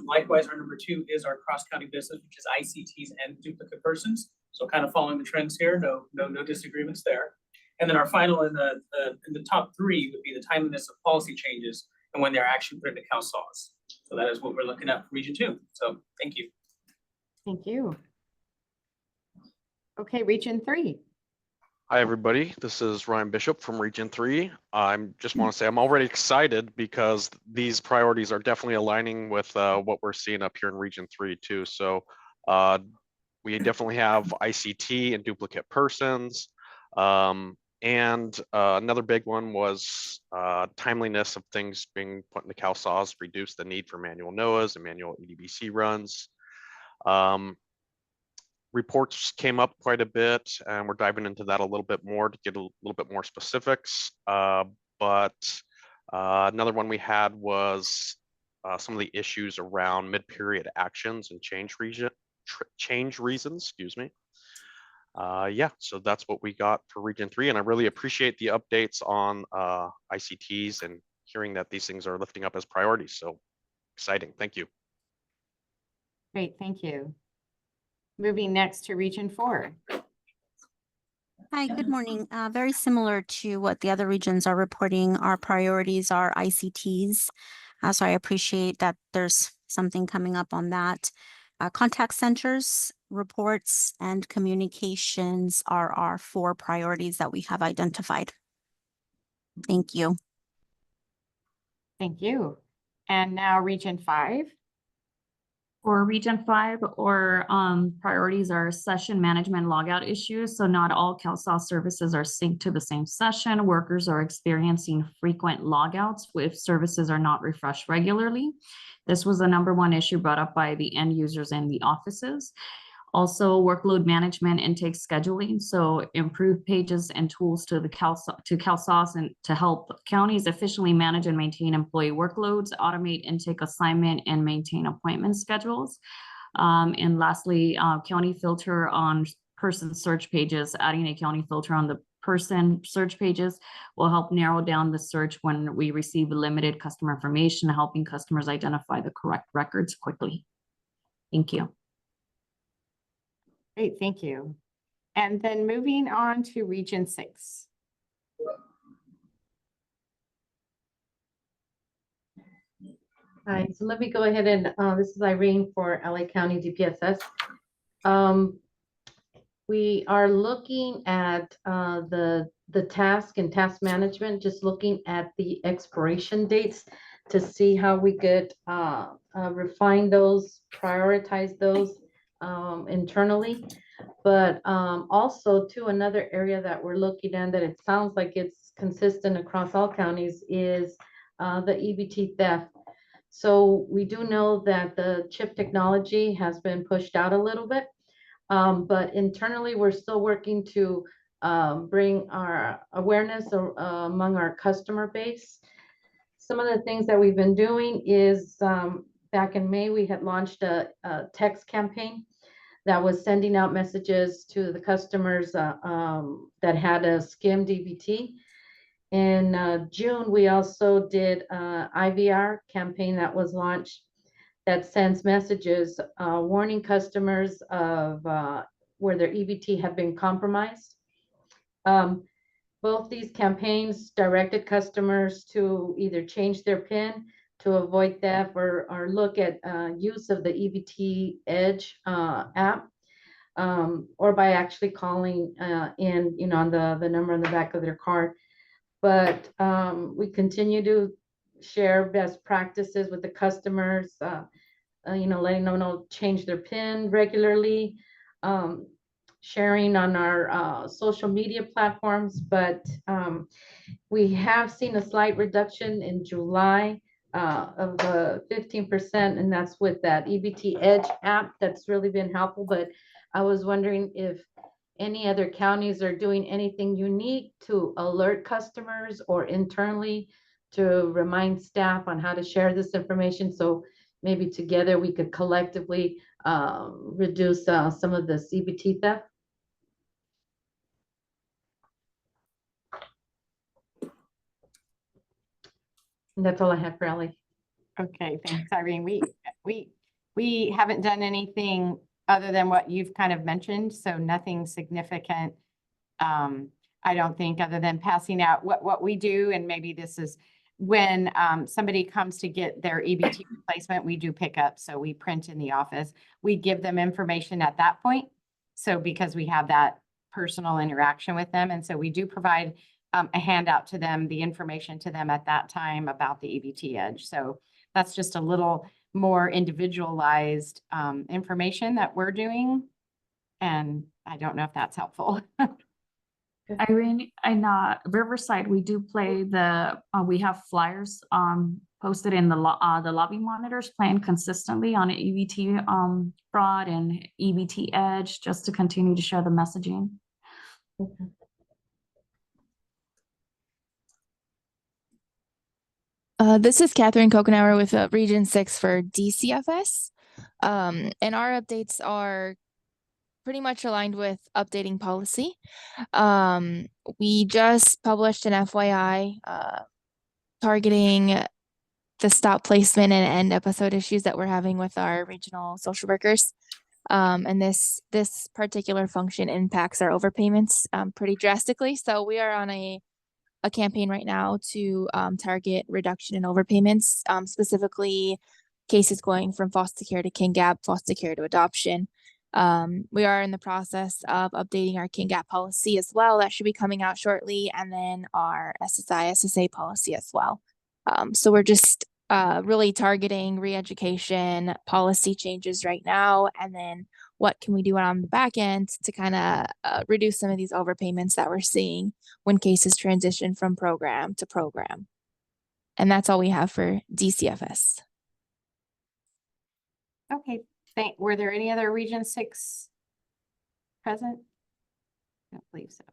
Speaker 9: Likewise, our number 2 is our cross-county business, which is ICTs and duplicate persons. So kind of following the trends here, no disagreements there. And then our final in the top 3 would be the timeliness of policy changes and when they're actually put into CalSAWS. So that is what we're looking at for Region 2. So thank you.
Speaker 4: Thank you. Okay, Region 3.
Speaker 23: Hi, everybody. This is Ryan Bishop from Region 3. I just want to say I'm already excited because these priorities are definitely aligning with what we're seeing up here in Region 3 too. So we definitely have ICT and duplicate persons. And another big one was timeliness of things being put into CalSAWS, reduce the need for manual NOAAs and manual EDBC runs. Reports came up quite a bit, and we're diving into that a little bit more to get a little bit more specifics. But another one we had was some of the issues around mid-period actions and change reasons, excuse me. Yeah, so that's what we got for Region 3, and I really appreciate the updates on ICTs and hearing that these things are lifting up as priorities. So exciting. Thank you.
Speaker 4: Great, thank you. Moving next to Region 4.
Speaker 13: Hi, good morning. Very similar to what the other regions are reporting, our priorities are ICTs. So I appreciate that there's something coming up on that. Contact centers, reports, and communications are our 4 priorities that we have identified. Thank you.
Speaker 4: Thank you. And now Region 5.
Speaker 11: For Region 5, or priorities are session management logout issues. So not all CalSA services are synced to the same session. Workers are experiencing frequent logouts if services are not refreshed regularly. This was the #1 issue brought up by the end users and the offices. Also, workload management intake scheduling, so improve pages and tools to CalSAS and to help counties efficiently manage and maintain employee workloads, automate intake assignment, and maintain appointment schedules. And lastly, county filter on person search pages. Adding a county filter on the person search pages will help narrow down the search when we receive limited customer information, helping customers identify the correct records quickly. Thank you.
Speaker 4: Great, thank you. And then moving on to Region 6.
Speaker 5: Hi, so let me go ahead and, this is Irene for LA County DPSS. We are looking at the task and task management, just looking at the expiration dates to see how we could refine those, prioritize those internally. But also to another area that we're looking at that it sounds like it's consistent across all counties is the EBT theft. So we do know that the chip technology has been pushed out a little bit, but internally we're still working to bring our awareness among our customer base. Some of the things that we've been doing is back in May, we had launched a text campaign that was sending out messages to the customers that had a skimmed EBT. In June, we also did an IVR campaign that was launched that sends messages warning customers of where their EBT had been compromised. Both these campaigns directed customers to either change their PIN to avoid theft or look at use of the EBT Edge app, or by actually calling in, on the number on the back of their card. But we continue to share best practices with the customers, letting them know change their PIN regularly, sharing on our social media platforms. But we have seen a slight reduction in July of 15%, and that's with that EBT Edge app. That's really been helpful. But I was wondering if any other counties are doing anything unique to alert customers or internally to remind staff on how to share this information. So maybe together we could collectively reduce some of the EBT theft. And that's all I have for Ellie.
Speaker 4: Okay, thanks, Irene. We haven't done anything other than what you've kind of mentioned, so nothing significant. I don't think, other than passing out what we do, and maybe this is when somebody comes to get their EBT replacement, we do pick up. So we print in the office. We give them information at that point. So because we have that personal interaction with them, and so we do provide a handout to them, the information to them at that time about the EBT Edge. So that's just a little more individualized information that we're doing. And I don't know if that's helpful.
Speaker 11: Irene, in Riverside, we do play we have flyers posted in the lobby monitors, playing consistently on EBT fraud and EBT Edge, just to continue to share the messaging.
Speaker 5: Okay.
Speaker 7: This is Catherine Kokenauer with Region 6 for DCFS. And our updates are pretty much aligned with updating policy. We just published an FYI targeting the stop placement and end episode issues that we're having with our regional social workers. And this particular function impacts our overpayments pretty drastically. So we are on a campaign right now to target reduction in overpayments, specifically cases going from foster care to KingGap, foster care to adoption. We are in the process of updating our KingGap policy as well. That should be coming out shortly, and then our SSI, SSA policy as well. So we're just really targeting re-education policy changes right now, and then what can we do on the back end to kind of reduce some of these overpayments that we're seeing when cases transition from program to program. And that's all we have for DCFS.
Speaker 4: Okay, were there any other Region 6 present? I don't believe so.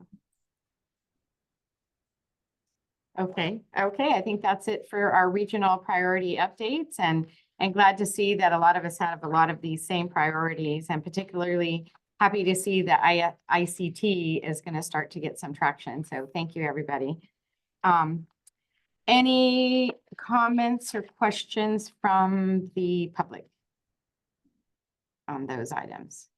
Speaker 4: Okay, I think that's it for our regional priority updates, and glad to see that a lot of us have a lot of these same priorities, and particularly happy to see that ICT is going to start to get some traction. So thank you, everybody. Any comments or questions from the public on those items?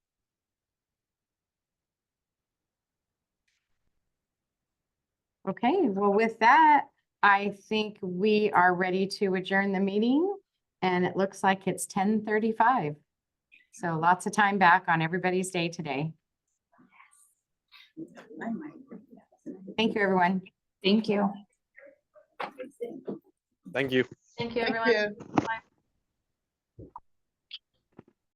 Speaker 4: Okay, well, with that, I think we are ready to adjourn the meeting, and it looks like it's 10:35. So lots of time back on everybody's day today. Thank you, everyone.
Speaker 7: Thank you.
Speaker 23: Thank you.
Speaker 5: Thank you, everyone. Bye.